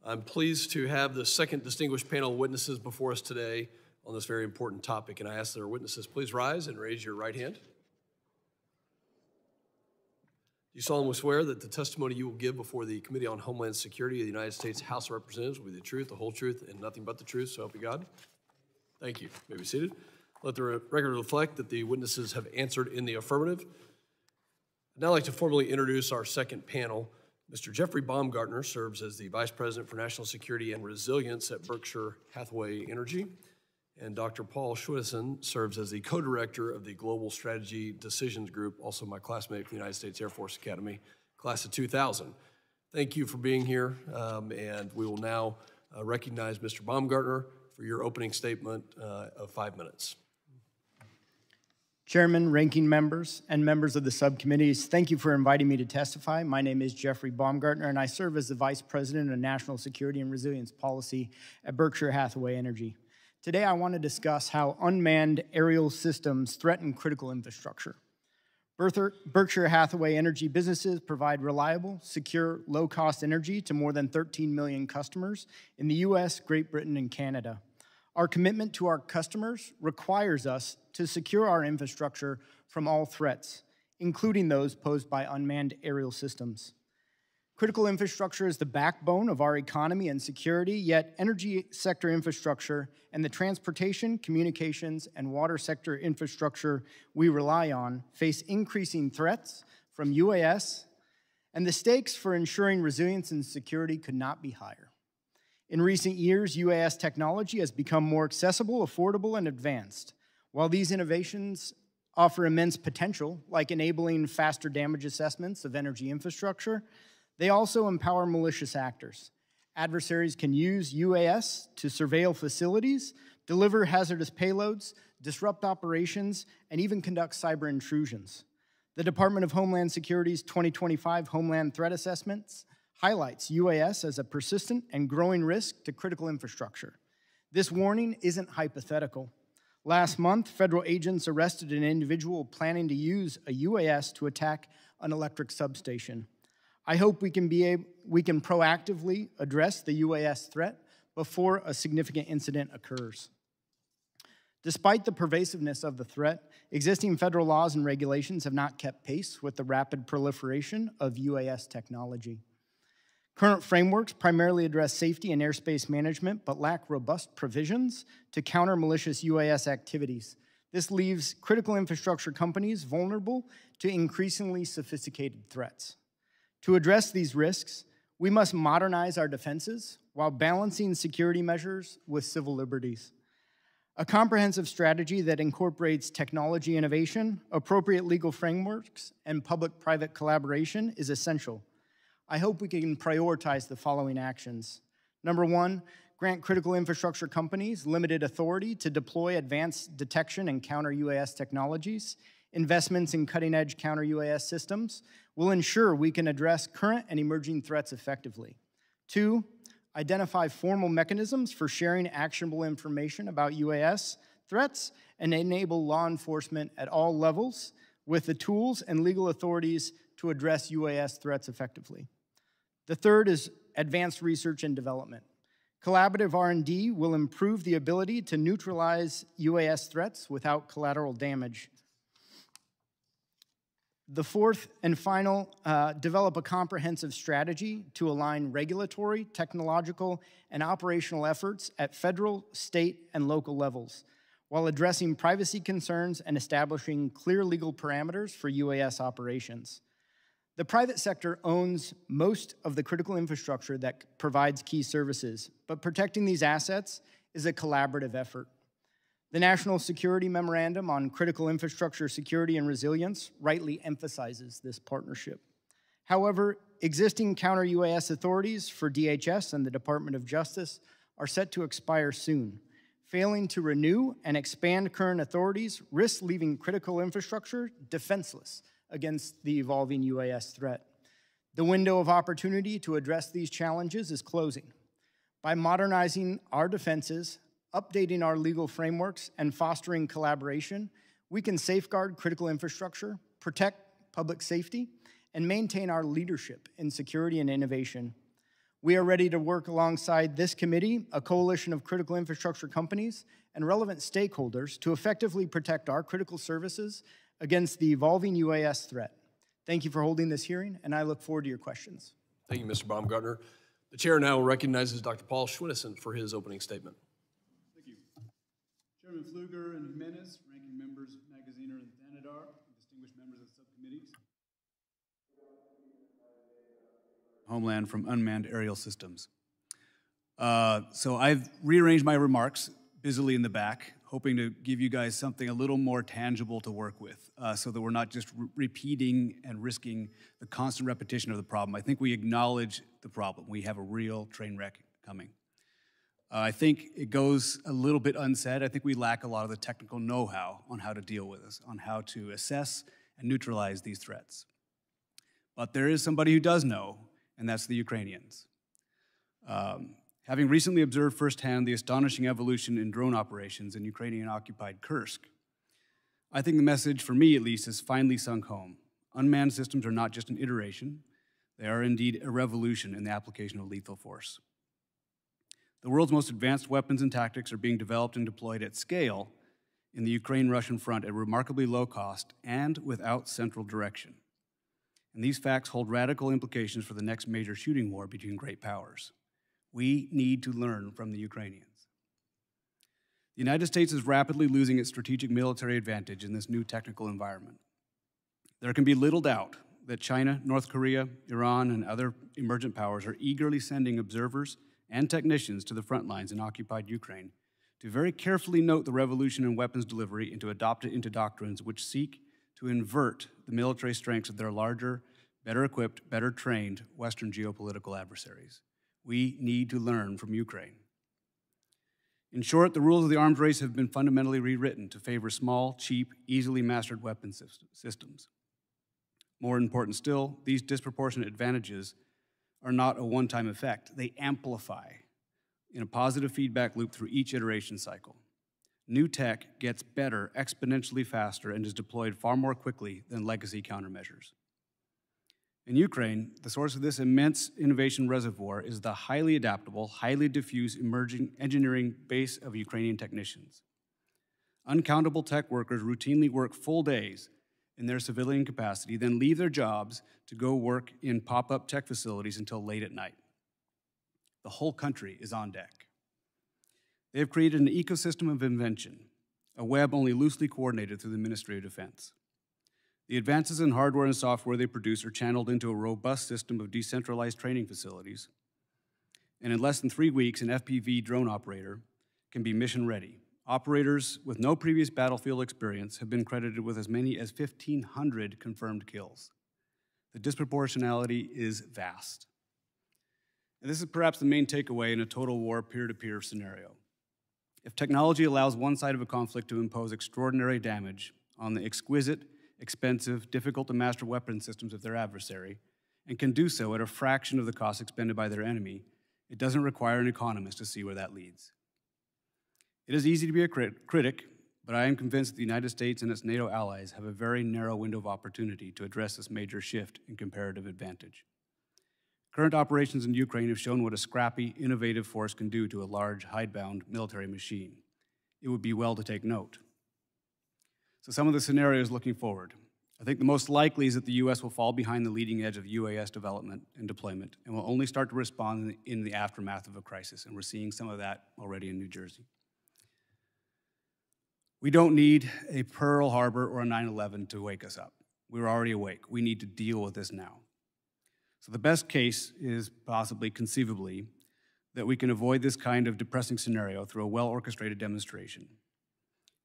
I'm pleased to have the second distinguished panel of witnesses before us today on this very important topic, and I ask that our witnesses please rise and raise your right hand. Do you solemnly swear that the testimony you will give before the Committee on Homeland Security of the United States House of Representatives will be the truth, the whole truth, and nothing but the truth, so help you God? Thank you. You may be seated. Let the record reflect that the witnesses have answered in the affirmative. I'd now like to formally introduce our second panel. Mr. Jeffrey Baumgartner serves as the Vice President for National Security and Resilience at Berkshire Hathaway Energy, and Dr. Paul Schwedesen serves as the Co-Director of the Global Strategy Decisions Group, also my classmate from the United States Air Force Academy, class of 2000. Thank you for being here, and we will now recognize Mr. Baumgartner for your opening statement of 5 minutes. Chairman, ranking members, and members of the subcommittees, thank you for inviting me to testify. My name is Jeffrey Baumgartner, and I serve as the Vice President of National Security and Resilience Policy at Berkshire Hathaway Energy. Today, I want to discuss how unmanned aerial systems threaten critical infrastructure. Berkshire Hathaway Energy businesses provide reliable, secure, low-cost energy to more than 13 million customers in the U.S., Great Britain, and Canada. Our commitment to our customers requires us to secure our infrastructure from all threats, including those posed by unmanned aerial systems. Critical infrastructure is the backbone of our economy and security, yet energy sector infrastructure and the transportation, communications, and water sector infrastructure we rely on face increasing threats from UAS, and the stakes for ensuring resilience and security could not be higher. In recent years, UAS technology has become more accessible, affordable, and advanced. While these innovations offer immense potential, like enabling faster damage assessments of energy infrastructure, they also empower malicious actors. Adversaries can use UAS to surveil facilities, deliver hazardous payloads, disrupt operations, and even conduct cyber intrusions. The Department of Homeland Security's 2025 Homeland Threat Assessments highlights UAS as a persistent and growing risk to critical infrastructure. This warning isn't hypothetical. Last month, federal agents arrested an individual planning to use a UAS to attack an electric substation. I hope we can proactively address the UAS threat before a significant incident occurs. Despite the pervasiveness of the threat, existing federal laws and regulations have not kept pace with the rapid proliferation of UAS technology. Current frameworks primarily address safety and airspace management, but lack robust provisions to counter malicious UAS activities. This leaves critical infrastructure companies vulnerable to increasingly sophisticated threats. To address these risks, we must modernize our defenses while balancing security measures with civil liberties. A comprehensive strategy that incorporates technology innovation, appropriate legal frameworks, and public-private collaboration is essential. I hope we can prioritize the following actions. Number one, grant critical infrastructure companies limited authority to deploy advanced detection and counter-UAS technologies. Investments in cutting-edge counter-UAS systems will ensure we can address current and emerging threats effectively. Two, identify formal mechanisms for sharing actionable information about UAS threats and enable law enforcement at all levels with the tools and legal authorities to address UAS threats effectively. The third is advanced research and development. Collaborative R&D will improve the ability to neutralize UAS threats without collateral damage. The fourth and final, develop a comprehensive strategy to align regulatory, technological, and operational efforts at federal, state, and local levels, while addressing privacy concerns and establishing clear legal parameters for UAS operations. The private sector owns most of the critical infrastructure that provides key services, but protecting these assets is a collaborative effort. The National Security Memorandum on Critical Infrastructure Security and Resilience rightly emphasizes this partnership. However, existing counter-UAS authorities for DHS and the Department of Justice are set to expire soon. Failing to renew and expand current authorities risks leaving critical infrastructure defenseless against the evolving UAS threat. The window of opportunity to address these challenges is closing. By modernizing our defenses, updating our legal frameworks, and fostering collaboration, we can safeguard critical infrastructure, protect public safety, and maintain our leadership in security and innovation. We are ready to work alongside this committee, a coalition of critical infrastructure companies, and relevant stakeholders to effectively protect our critical services against the evolving UAS threat. Thank you for holding this hearing, and I look forward to your questions. Thank you, Mr. Baumgartner. The chair now recognizes Dr. Paul Schwinnesen for his opening statement. Thank you. Chairman Pfluger and Jimenez, ranking members Magaziner and Thanadar, distinguished members of the subcommittees. Homeland from Unmanned Aerial Systems. So I've rearranged my remarks busily in the back, hoping to give you guys something a little more tangible to work with, so that we're not just repeating and risking the constant repetition of the problem. I think we acknowledge the problem. We have a real train wreck coming. I think it goes a little bit unsaid. I think we lack a lot of the technical know-how on how to deal with this, on how to assess and neutralize these threats. But there is somebody who does know, and that's the Ukrainians. Having recently observed firsthand the astonishing evolution in drone operations in Ukrainian-occupied Kursk, I think the message, for me at least, has finally sunk home. Unmanned systems are not just an iteration, they are indeed a revolution in the application of lethal force. The world's most advanced weapons and tactics are being developed and deployed at scale in the Ukraine-Russian front at remarkably low cost and without central direction. And these facts hold radical implications for the next major shooting war between great powers. We need to learn from the Ukrainians. The United States is rapidly losing its strategic military advantage in this new technical environment. There can be little doubt that China, North Korea, Iran, and other emergent powers are eagerly sending observers and technicians to the front lines in occupied Ukraine to very carefully note the revolution in weapons delivery and to adopt it into doctrines which seek to invert the military strengths of their larger, better equipped, better trained Western geopolitical adversaries. We need to learn from Ukraine. In short, the rules of the arms race have been fundamentally rewritten to favor small, cheap, easily mastered weapon systems. More important still, these disproportionate advantages are not a one-time effect. They amplify in a positive feedback loop through each iteration cycle. New tech gets better exponentially faster and is deployed far more quickly than legacy countermeasures. In Ukraine, the source of this immense innovation reservoir is the highly adaptable, highly diffuse emerging engineering base of Ukrainian technicians. Uncountable tech workers routinely work full days in their civilian capacity, then leave their jobs to go work in pop-up tech facilities until late at night. The whole country is on deck. They have created an ecosystem of invention, a web only loosely coordinated through the Ministry of Defense. The advances in hardware and software they produce are channeled into a robust system of decentralized training facilities, and in less than 3 weeks, an FPV drone operator can be mission ready. Operators with no previous battlefield experience have been credited with as many as 1,500 confirmed kills. The disproportionality is vast. And this is perhaps the main takeaway in a total war peer-to-peer scenario. If technology allows one side of a conflict to impose extraordinary damage on the exquisite, expensive, difficult-to-master weapon systems of their adversary, and can do so at a fraction of the cost expended by their enemy, it doesn't require an economist to see where that leads. It is easy to be a critic, but I am convinced that the United States and its NATO allies have a very narrow window of opportunity to address this major shift in comparative advantage. Current operations in Ukraine have shown what a scrappy, innovative force can do to a large, hidebound military machine. It would be well to take note. So some of the scenarios looking forward. I think the most likely is that the U.S. will fall behind the leading edge of UAS development and deployment and will only start to respond in the aftermath of a crisis, and we're seeing some of that already in New Jersey. We don't need a Pearl Harbor or a 9/11 to wake us up. We're already awake. We need to deal with this now. So the best case is possibly, conceivably, that we can avoid this kind of depressing scenario through a well-orchestrated demonstration.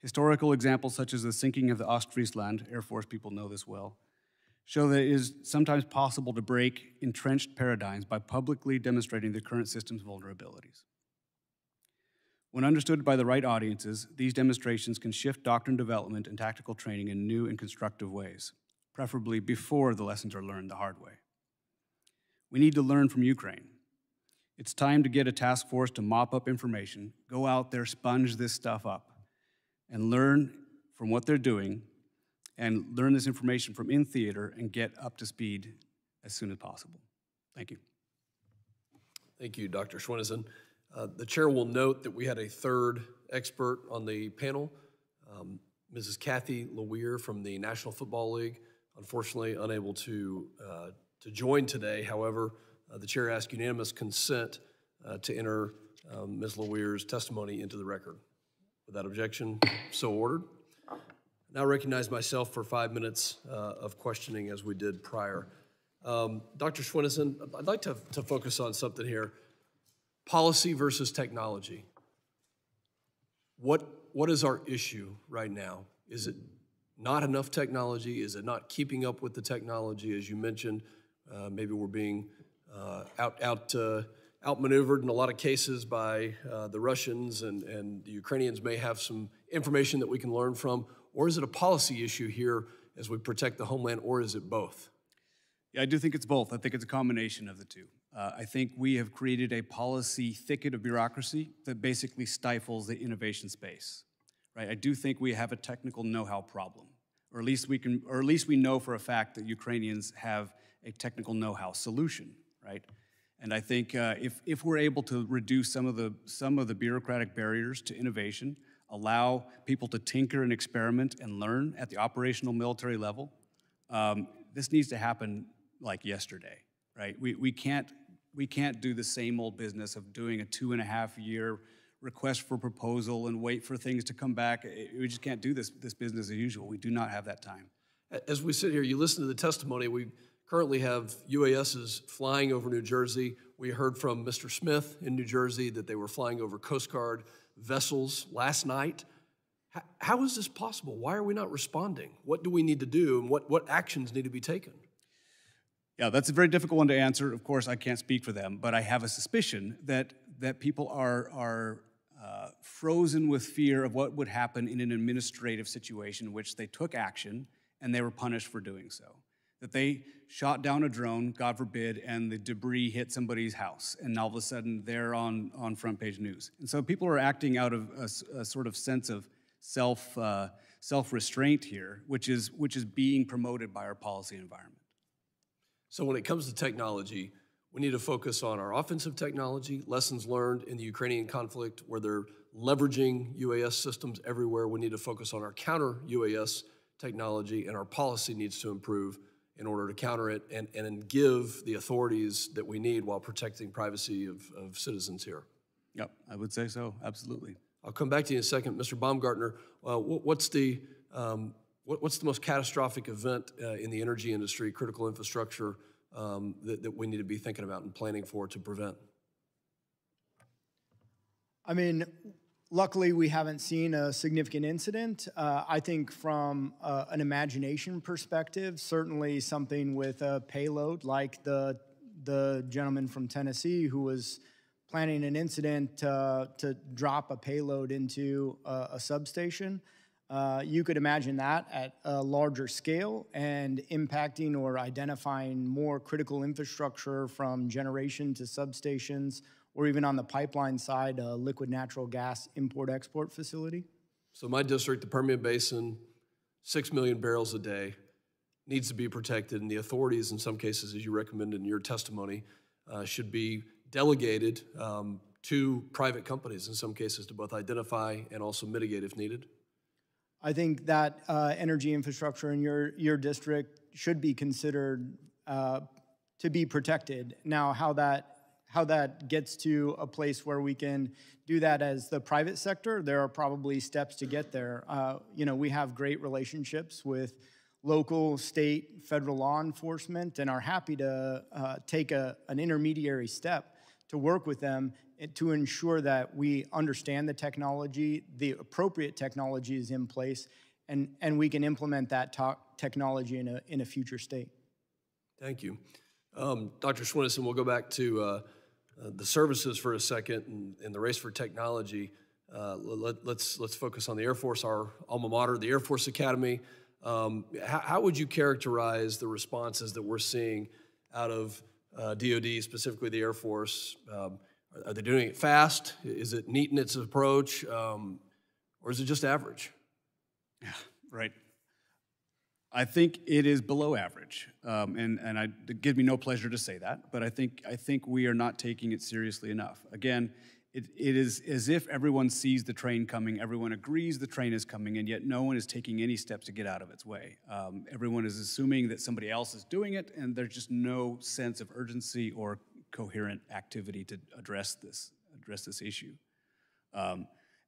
Historical examples such as the sinking of the Ostfriesland, Air Force people know this well, show that it is sometimes possible to break entrenched paradigms by publicly demonstrating the current system's vulnerabilities. When understood by the right audiences, these demonstrations can shift doctrine development and tactical training in new and constructive ways, preferably before the lessons are learned the hard way. We need to learn from Ukraine. It's time to get a task force to mop up information, go out there, sponge this stuff up, and learn from what they're doing, and learn this information from in theater and get up to speed as soon as possible. Thank you. Thank you, Dr. Schwinneson. The chair will note that we had a third expert on the panel, Mrs. Kathy Leweir from the National Football League, unfortunately unable to join today. However, the chair asked unanimous consent to enter Ms. Leweir's testimony into the record. Without objection, so ordered. Now recognize myself for 5 minutes of questioning as we did prior. Dr. Schwinneson, I'd like to focus on something here. Policy versus technology. What is our issue right now? Is it not enough technology? Is it not keeping up with the technology? As you mentioned, maybe we're being outmaneuvered in a lot of cases by the Russians, and the Ukrainians may have some information that we can learn from. Or is it a policy issue here as we protect the homeland, or is it both? Yeah, I do think it's both. I think it's a combination of the two. I think we have created a policy thicket of bureaucracy that basically stifles the innovation space, right? I do think we have a technical know-how problem, or at least we know for a fact that Ukrainians have a technical know-how solution, right? And I think if we're able to reduce some of the bureaucratic barriers to innovation, allow people to tinker and experiment and learn at the operational military level, this needs to happen like yesterday, right? We can't do the same old business of doing a 2.5-year request for proposal and wait for things to come back. We just can't do this business as usual. We do not have that time. As we sit here, you listen to the testimony. We currently have UASs flying over New Jersey. We heard from Mr. Smith in New Jersey that they were flying over Coast Guard vessels last night. How is this possible? Why are we not responding? What do we need to do, and what actions need to be taken? Yeah, that's a very difficult one to answer. Of course, I can't speak for them, but I have a suspicion that people are frozen with fear of what would happen in an administrative situation in which they took action and they were punished for doing so. That they shot down a drone, God forbid, and the debris hit somebody's house, and all of a sudden they're on front page news. And so people are acting out of a sort of sense of self-restraint here, which is being promoted by our policy environment. So when it comes to technology, we need to focus on our offensive technology, lessons learned in the Ukrainian conflict where they're leveraging UAS systems everywhere. We need to focus on our counter-UAS technology, and our policy needs to improve in order to counter it and give the authorities that we need while protecting privacy of citizens here. Yep, I would say so, absolutely. I'll come back to you in a second. Mr. Baumgartner, what's the most catastrophic event in the energy industry, critical infrastructure, that we need to be thinking about and planning for to prevent? I mean, luckily we haven't seen a significant incident. I think from an imagination perspective, certainly something with a payload like the gentleman from Tennessee who was planning an incident to drop a payload into a substation. You could imagine that at a larger scale and impacting or identifying more critical infrastructure from generation to substations, or even on the pipeline side, a liquid natural gas import-export facility. So my district, the Permian Basin, 6 million barrels a day, needs to be protected, and the authorities, in some cases, as you recommended in your testimony, should be delegated to private companies, in some cases, to both identify and also mitigate if needed. I think that energy infrastructure in your district should be considered to be protected. Now, how that gets to a place where we can do that as the private sector, there are probably steps to get there. We have great relationships with local, state, federal law enforcement, and are happy to take an intermediary step to work with them to ensure that we understand the technology, the appropriate technology is in place, and we can implement that technology in a future state. Thank you. Dr. Schwinneson, we'll go back to the services for a second and the race for technology. Let's focus on the Air Force, our alma mater, the Air Force Academy. How would you characterize the responses that we're seeing out of DoD, specifically the Air Force? Are they doing it fast? Is it neat in its approach? Or is it just average? Yeah, right. I think it is below average, it gives me no pleasure to say that, but I think we are not taking it seriously enough. Again, it is as if everyone sees the train coming, everyone agrees the train is coming, and yet no one is taking any steps to get out of its way. Everyone is assuming that somebody else is doing it, and there's just no sense of urgency or coherent activity to address this issue.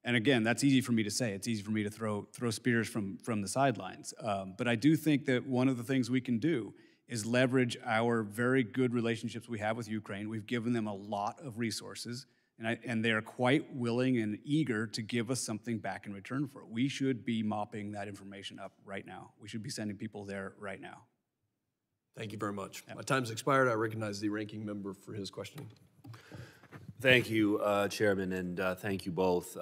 And again, that's easy for me to say. It's easy for me to throw spears from the sidelines. But I do think that one of the things we can do is leverage our very good relationships we have with Ukraine. We've given them a lot of resources, and they are quite willing and eager to give us something back in return for it. We should be mopping that information up right now. We should be sending people there right now. Thank you very much. My time's expired. I recognize the ranking member for his questioning. Thank you, Chairman, and thank you both.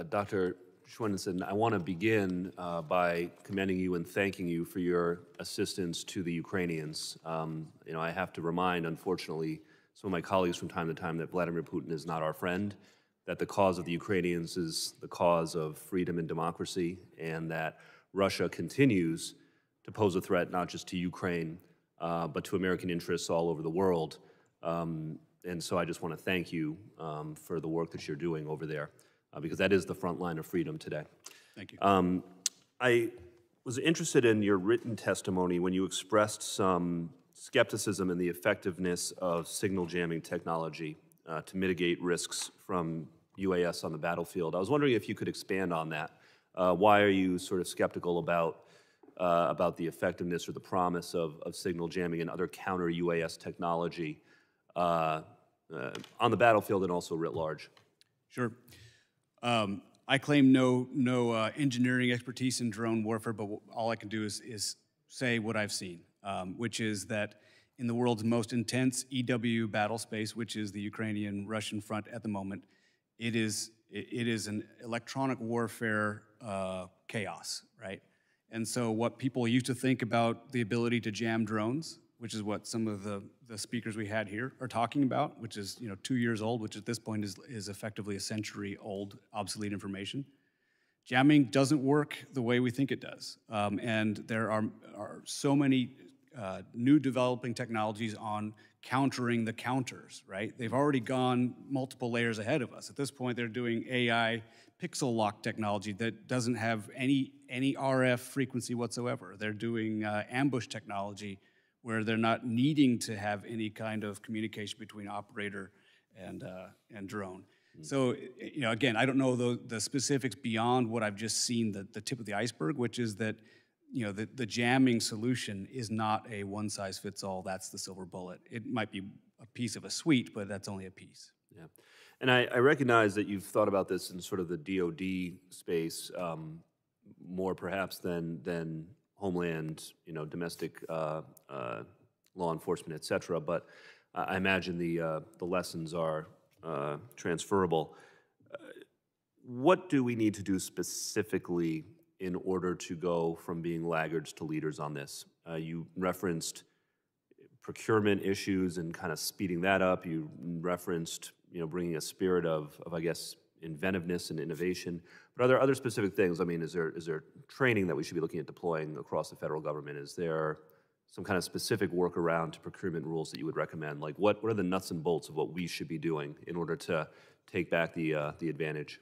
Dr. Schwenenson, I want to begin by commending you and thanking you for your assistance to the Ukrainians. I have to remind, unfortunately, some of my colleagues from time to time that Vladimir Putin is not our friend, that the cause of the Ukrainians is the cause of freedom and democracy, and that Russia continues to pose a threat not just to Ukraine, but to American interests all over the world. And so I just want to thank you for the work that you're doing over there, because that is the front line of freedom today. Thank you. I was interested in your written testimony when you expressed some skepticism in the effectiveness of signal jamming technology to mitigate risks from UAS on the battlefield. I was wondering if you could expand on that. Why are you sort of skeptical about the effectiveness or the promise of signal jamming and other counter-UAS technology on the battlefield and also writ large? Sure. I claim no engineering expertise in drone warfare, but all I can do is say what I've seen, which is that in the world's most intense EW battle space, which is the Ukrainian-Russian front at the moment, it is an electronic warfare chaos, right? And so what people used to think about the ability to jam drones, which is what some of the speakers we had here are talking about, which is 2 years old, which at this point is effectively a century-old obsolete information. Jamming doesn't work the way we think it does. And there are so many new developing technologies on countering the counters, right? They've already gone multiple layers ahead of us. At this point, they're doing AI pixel lock technology that doesn't have any RF frequency whatsoever. They're doing ambush technology where they're not needing to have any kind of communication between operator and drone. So, again, I don't know the specifics beyond what I've just seen, the tip of the iceberg, which is that, the jamming solution is not a one-size-fits-all, that's the silver bullet. It might be a piece of a suite, but that's only a piece. Yeah. And I recognize that you've thought about this in sort of the DoD space more perhaps than Homeland, domestic law enforcement, et cetera, but I imagine the lessons are transferable. What do we need to do specifically in order to go from being laggards to leaders on this? You referenced procurement issues and kind of speeding that up. You referenced, bringing a spirit of I guess, inventiveness and innovation. But are there other specific things? I mean, is there training that we should be looking at deploying across the federal government? Is there some kind of specific workaround to procurement rules that you would recommend? Like, what are the nuts and bolts of what we should be doing in order to take back the advantage?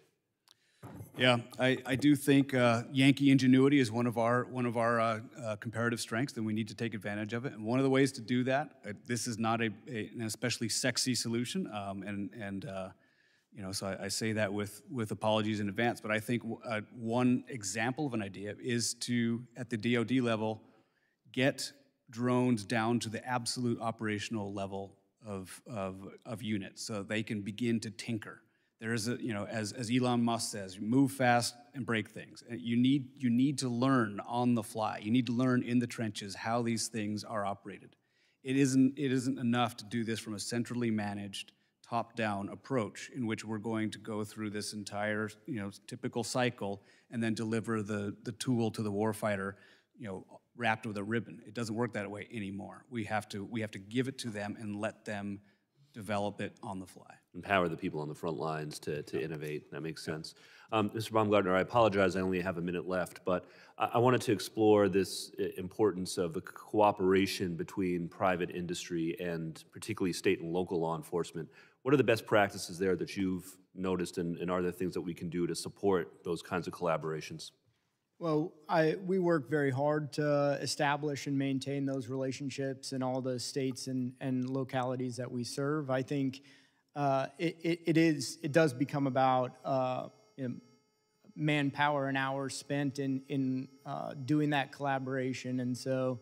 Yeah, I do think Yankee ingenuity is one of our comparative strengths, and we need to take advantage of it. And one of the ways to do that, this is not an especially sexy solution, so I say that with apologies in advance. But I think one example of an idea is to, at the DoD level, get drones down to the absolute operational level of units, so they can begin to tinker. There is as Elon Musk says, move fast and break things. You need to learn on the fly. You need to learn in the trenches how these things are operated. It isn't enough to do this from a centrally managed, top-down approach in which we're going to go through this entire typical cycle and then deliver the tool to the warfighter wrapped with a ribbon. It doesn't work that way anymore. We have to give it to them and let them develop it on the fly. Empower the people on the front lines to innovate. That makes sense. Mr. Baumgartner, I apologize, I only have a minute left, but I wanted to explore this importance of the cooperation between private industry and particularly state and local law enforcement. What are the best practices there that you've noticed, and are there things that we can do to support those kinds of collaborations? Well, we work very hard to establish and maintain those relationships in all the states and localities that we serve. I think it does become about manpower and hours spent in doing that collaboration, and so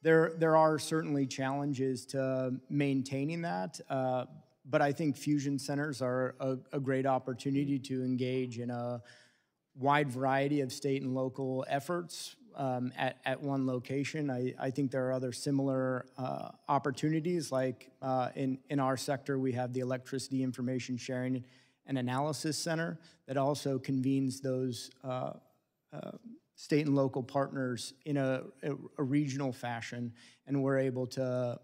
there are certainly challenges to maintaining that. But I think fusion centers are a great opportunity to engage in a wide variety of state and local efforts at one location. I think there are other similar opportunities, like in our sector, we have the Electricity Information Sharing and Analysis Center that also convenes those state and local partners in a regional fashion, and we're able to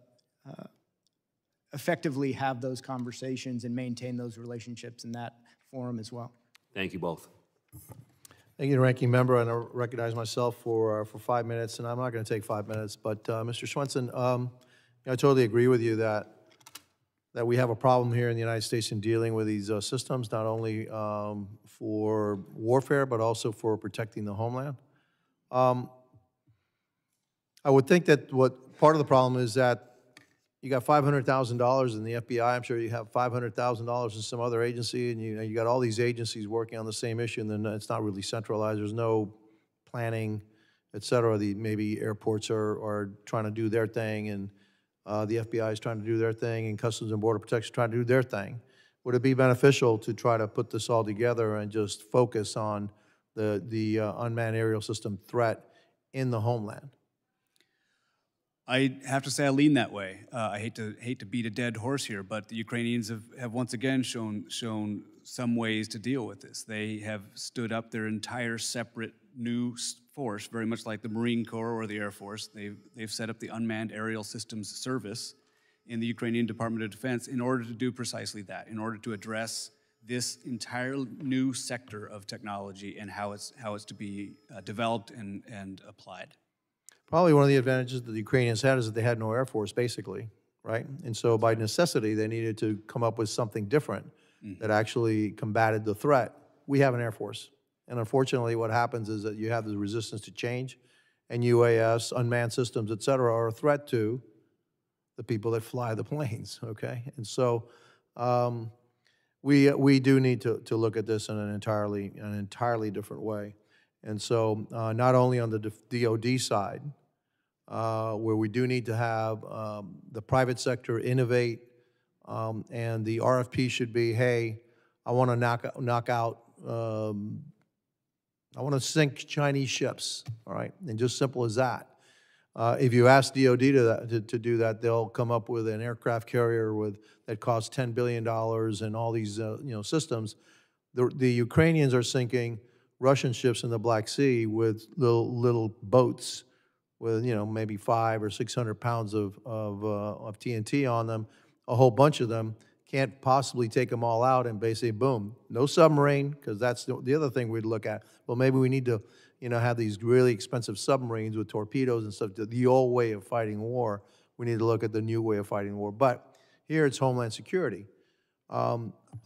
effectively have those conversations and maintain those relationships in that forum as well. Thank you both. Thank you, Ranking Member, and I recognize myself for 5 minutes, and I'm not going to take 5 minutes, but Mr. Swenson, I totally agree with you that we have a problem here in the United States in dealing with these systems, not only for warfare, but also for protecting the homeland. I would think that what part of the problem is that you got $500,000 in the FBI. I'm sure you have $500,000 in some other agency, and you got all these agencies working on the same issue, and then it's not really centralized. There's no planning, et cetera. Maybe airports are trying to do their thing, and the FBI is trying to do their thing, and Customs and Border Protection is trying to do their thing. Would it be beneficial to try to put this all together and just focus on the unmanned aerial system threat in the homeland? I have to say I lean that way. I hate to beat a dead horse here, but the Ukrainians have once again shown some ways to deal with this. They have stood up their entire separate new force, very much like the Marine Corps or the Air Force. They've set up the Unmanned Aerial Systems Service in the Ukrainian Department of Defense in order to do precisely that, in order to address this entire new sector of technology and how it's to be developed and applied. Probably one of the advantages that the Ukrainians had is that they had no Air Force, basically, right? And so by necessity, they needed to come up with something different that actually combated the threat. We have an Air Force. And unfortunately, what happens is that you have the resistance to change, and UAS, unmanned systems, et cetera, are a threat to the people that fly the planes, okay? And so we do need to look at this in an entirely different way. And so not only on the DoD side, where we do need to have the private sector innovate, and the RFP should be, hey, I want to knock out, I want to sink Chinese ships, all right? And just simple as that. If you ask DoD to do that, they'll come up with an aircraft carrier that costs $10 billion and all these systems. The Ukrainians are sinking Russian ships in the Black Sea with little boats with maybe 500 or 600 pounds of TNT on them. A whole bunch of them can't possibly take them all out, and basically boom, no submarine, because that's the other thing we'd look at. Well, maybe we need to have these really expensive submarines with torpedoes and stuff. The old way of fighting war. We need to look at the new way of fighting war. But here it's Homeland Security.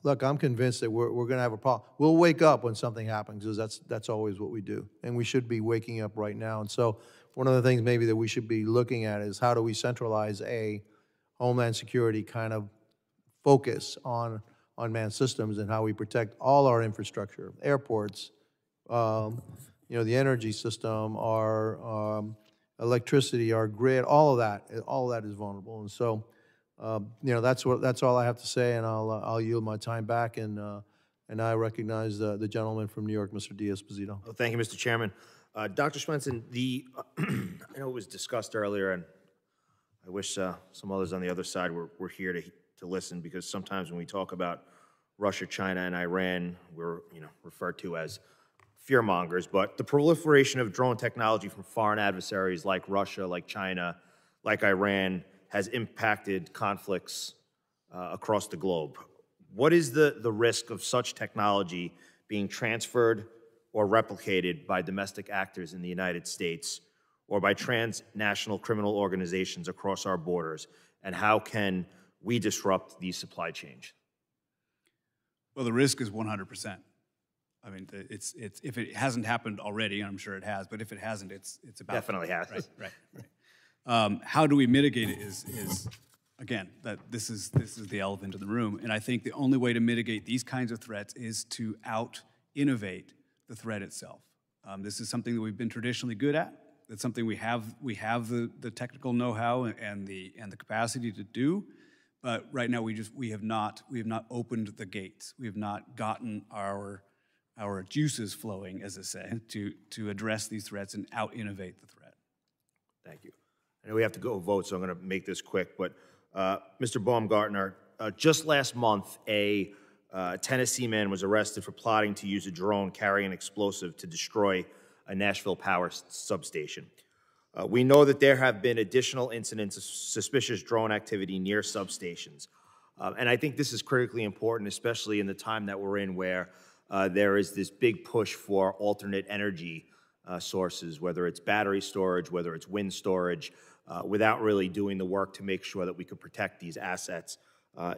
Look, I'm convinced that we're going to have a problem. We'll wake up when something happens, because that's always what we do. And we should be waking up right now. And so one of the things maybe that we should be looking at is how do we centralize a Homeland Security kind of focus on unmanned systems and how we protect all our infrastructure, airports, the energy system, our electricity, our grid, all of that is vulnerable. And so that's all I have to say, and I'll yield my time back, and I recognize the gentleman from New York, Mr. Diaz-Esposito. Oh, thank you, Mr. Chairman. Dr. Swenson, I know it was discussed earlier, and I wish some others on the other side were here to listen, because sometimes when we talk about Russia, China, and Iran, we're referred to as fearmongers. But the proliferation of drone technology from foreign adversaries like Russia, like China, like Iran, has impacted conflicts across the globe. What is the risk of such technology being transferred or replicated by domestic actors in the United States or by transnational criminal organizations across our borders? And how can we disrupt these supply chains? Well, the risk is 100%. I mean, it's if it hasn't happened already, and I'm sure it has, but if it hasn't, it's about Definitely has. Right. How do we mitigate it is again, that this is the elephant in the room, and I think the only way to mitigate these kinds of threats is to out-innovate the threat itself. This is something that we've been traditionally good at. It's something we have the technical know-how and the capacity to do, but right now we have not opened the gates. We have not gotten our juices flowing, as I say, to address these threats and out-innovate the threat. Thank you. I know we have to go vote, so I'm going to make this quick, but Mr. Baumgartner, just last month, a Tennessee man was arrested for plotting to use a drone carrying an explosive to destroy a Nashville power substation. We know that there have been additional incidents of suspicious drone activity near substations. And I think this is critically important, especially in the time that we're in where there is this big push for alternate energy sources, whether it's battery storage, whether it's wind storage, without really doing the work to make sure that we could protect these assets.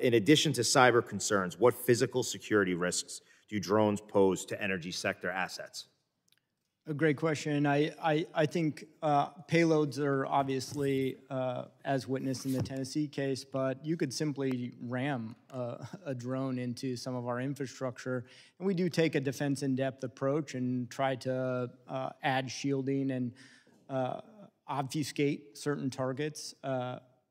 In addition to cyber concerns, what physical security risks do drones pose to energy sector assets? A great question. I think payloads are obviously, as witnessed in the Tennessee case, but you could simply ram a drone into some of our infrastructure. And we do take a defense in-depth approach and try to add shielding and obfuscate certain targets.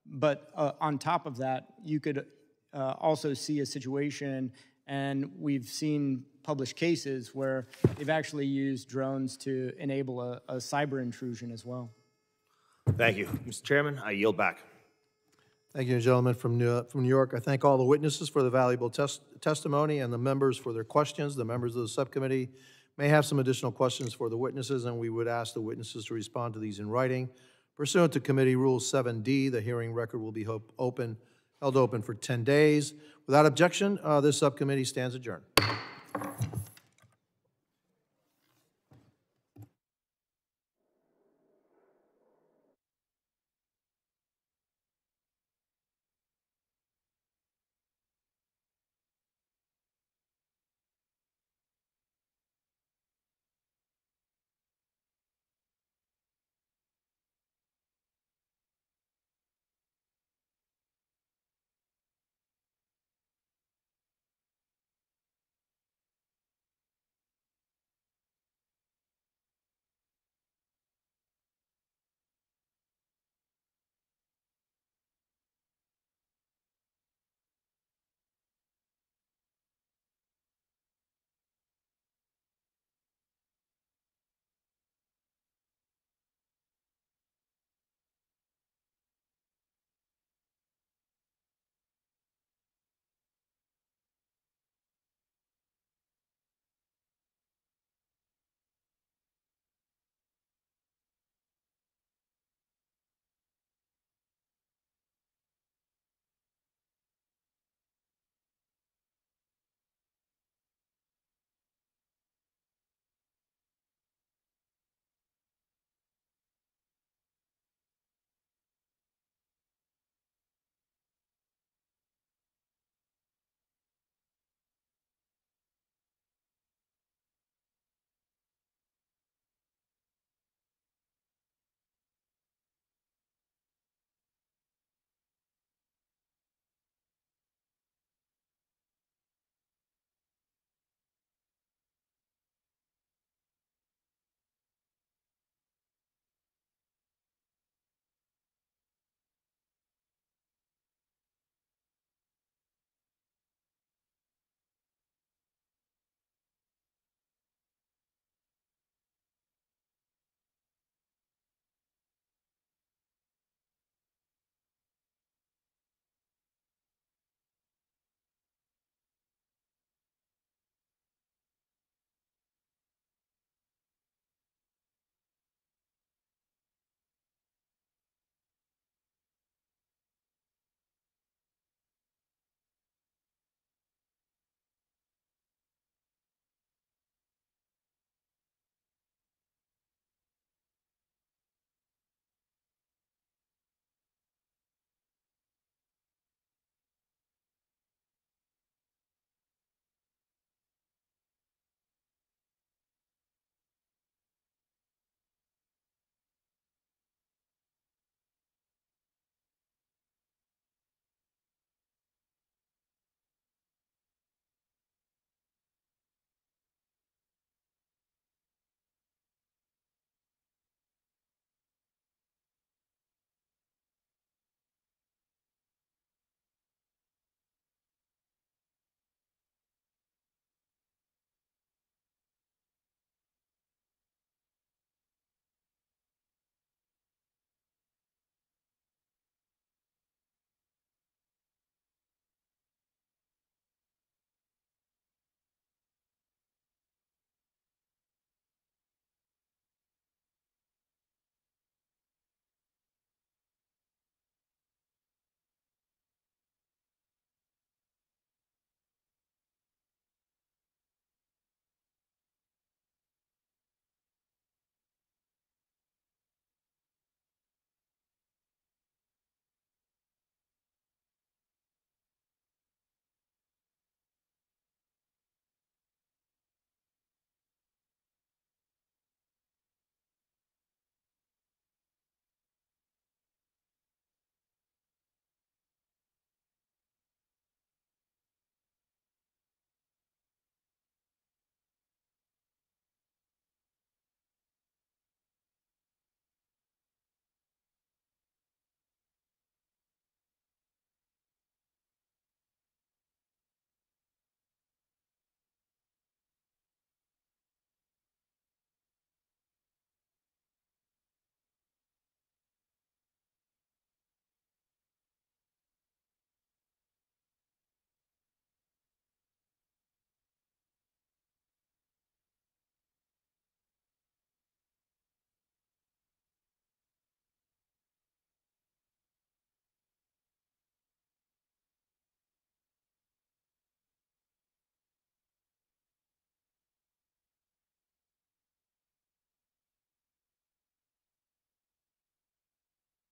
But on top of that, you could also see a situation, and we've seen published cases where they've actually used drones to enable a cyber intrusion as well. Thank you. Mr. Chairman, I yield back. Thank you, gentlemen from New York. I thank all the witnesses for the valuable testimony and the members for their questions. The members of the subcommittee may have some additional questions for the witnesses, and we would ask the witnesses to respond to these in writing. Pursuant to Committee Rule 7D, the hearing record will be held open for 10 days. Without objection, this subcommittee stands adjourned.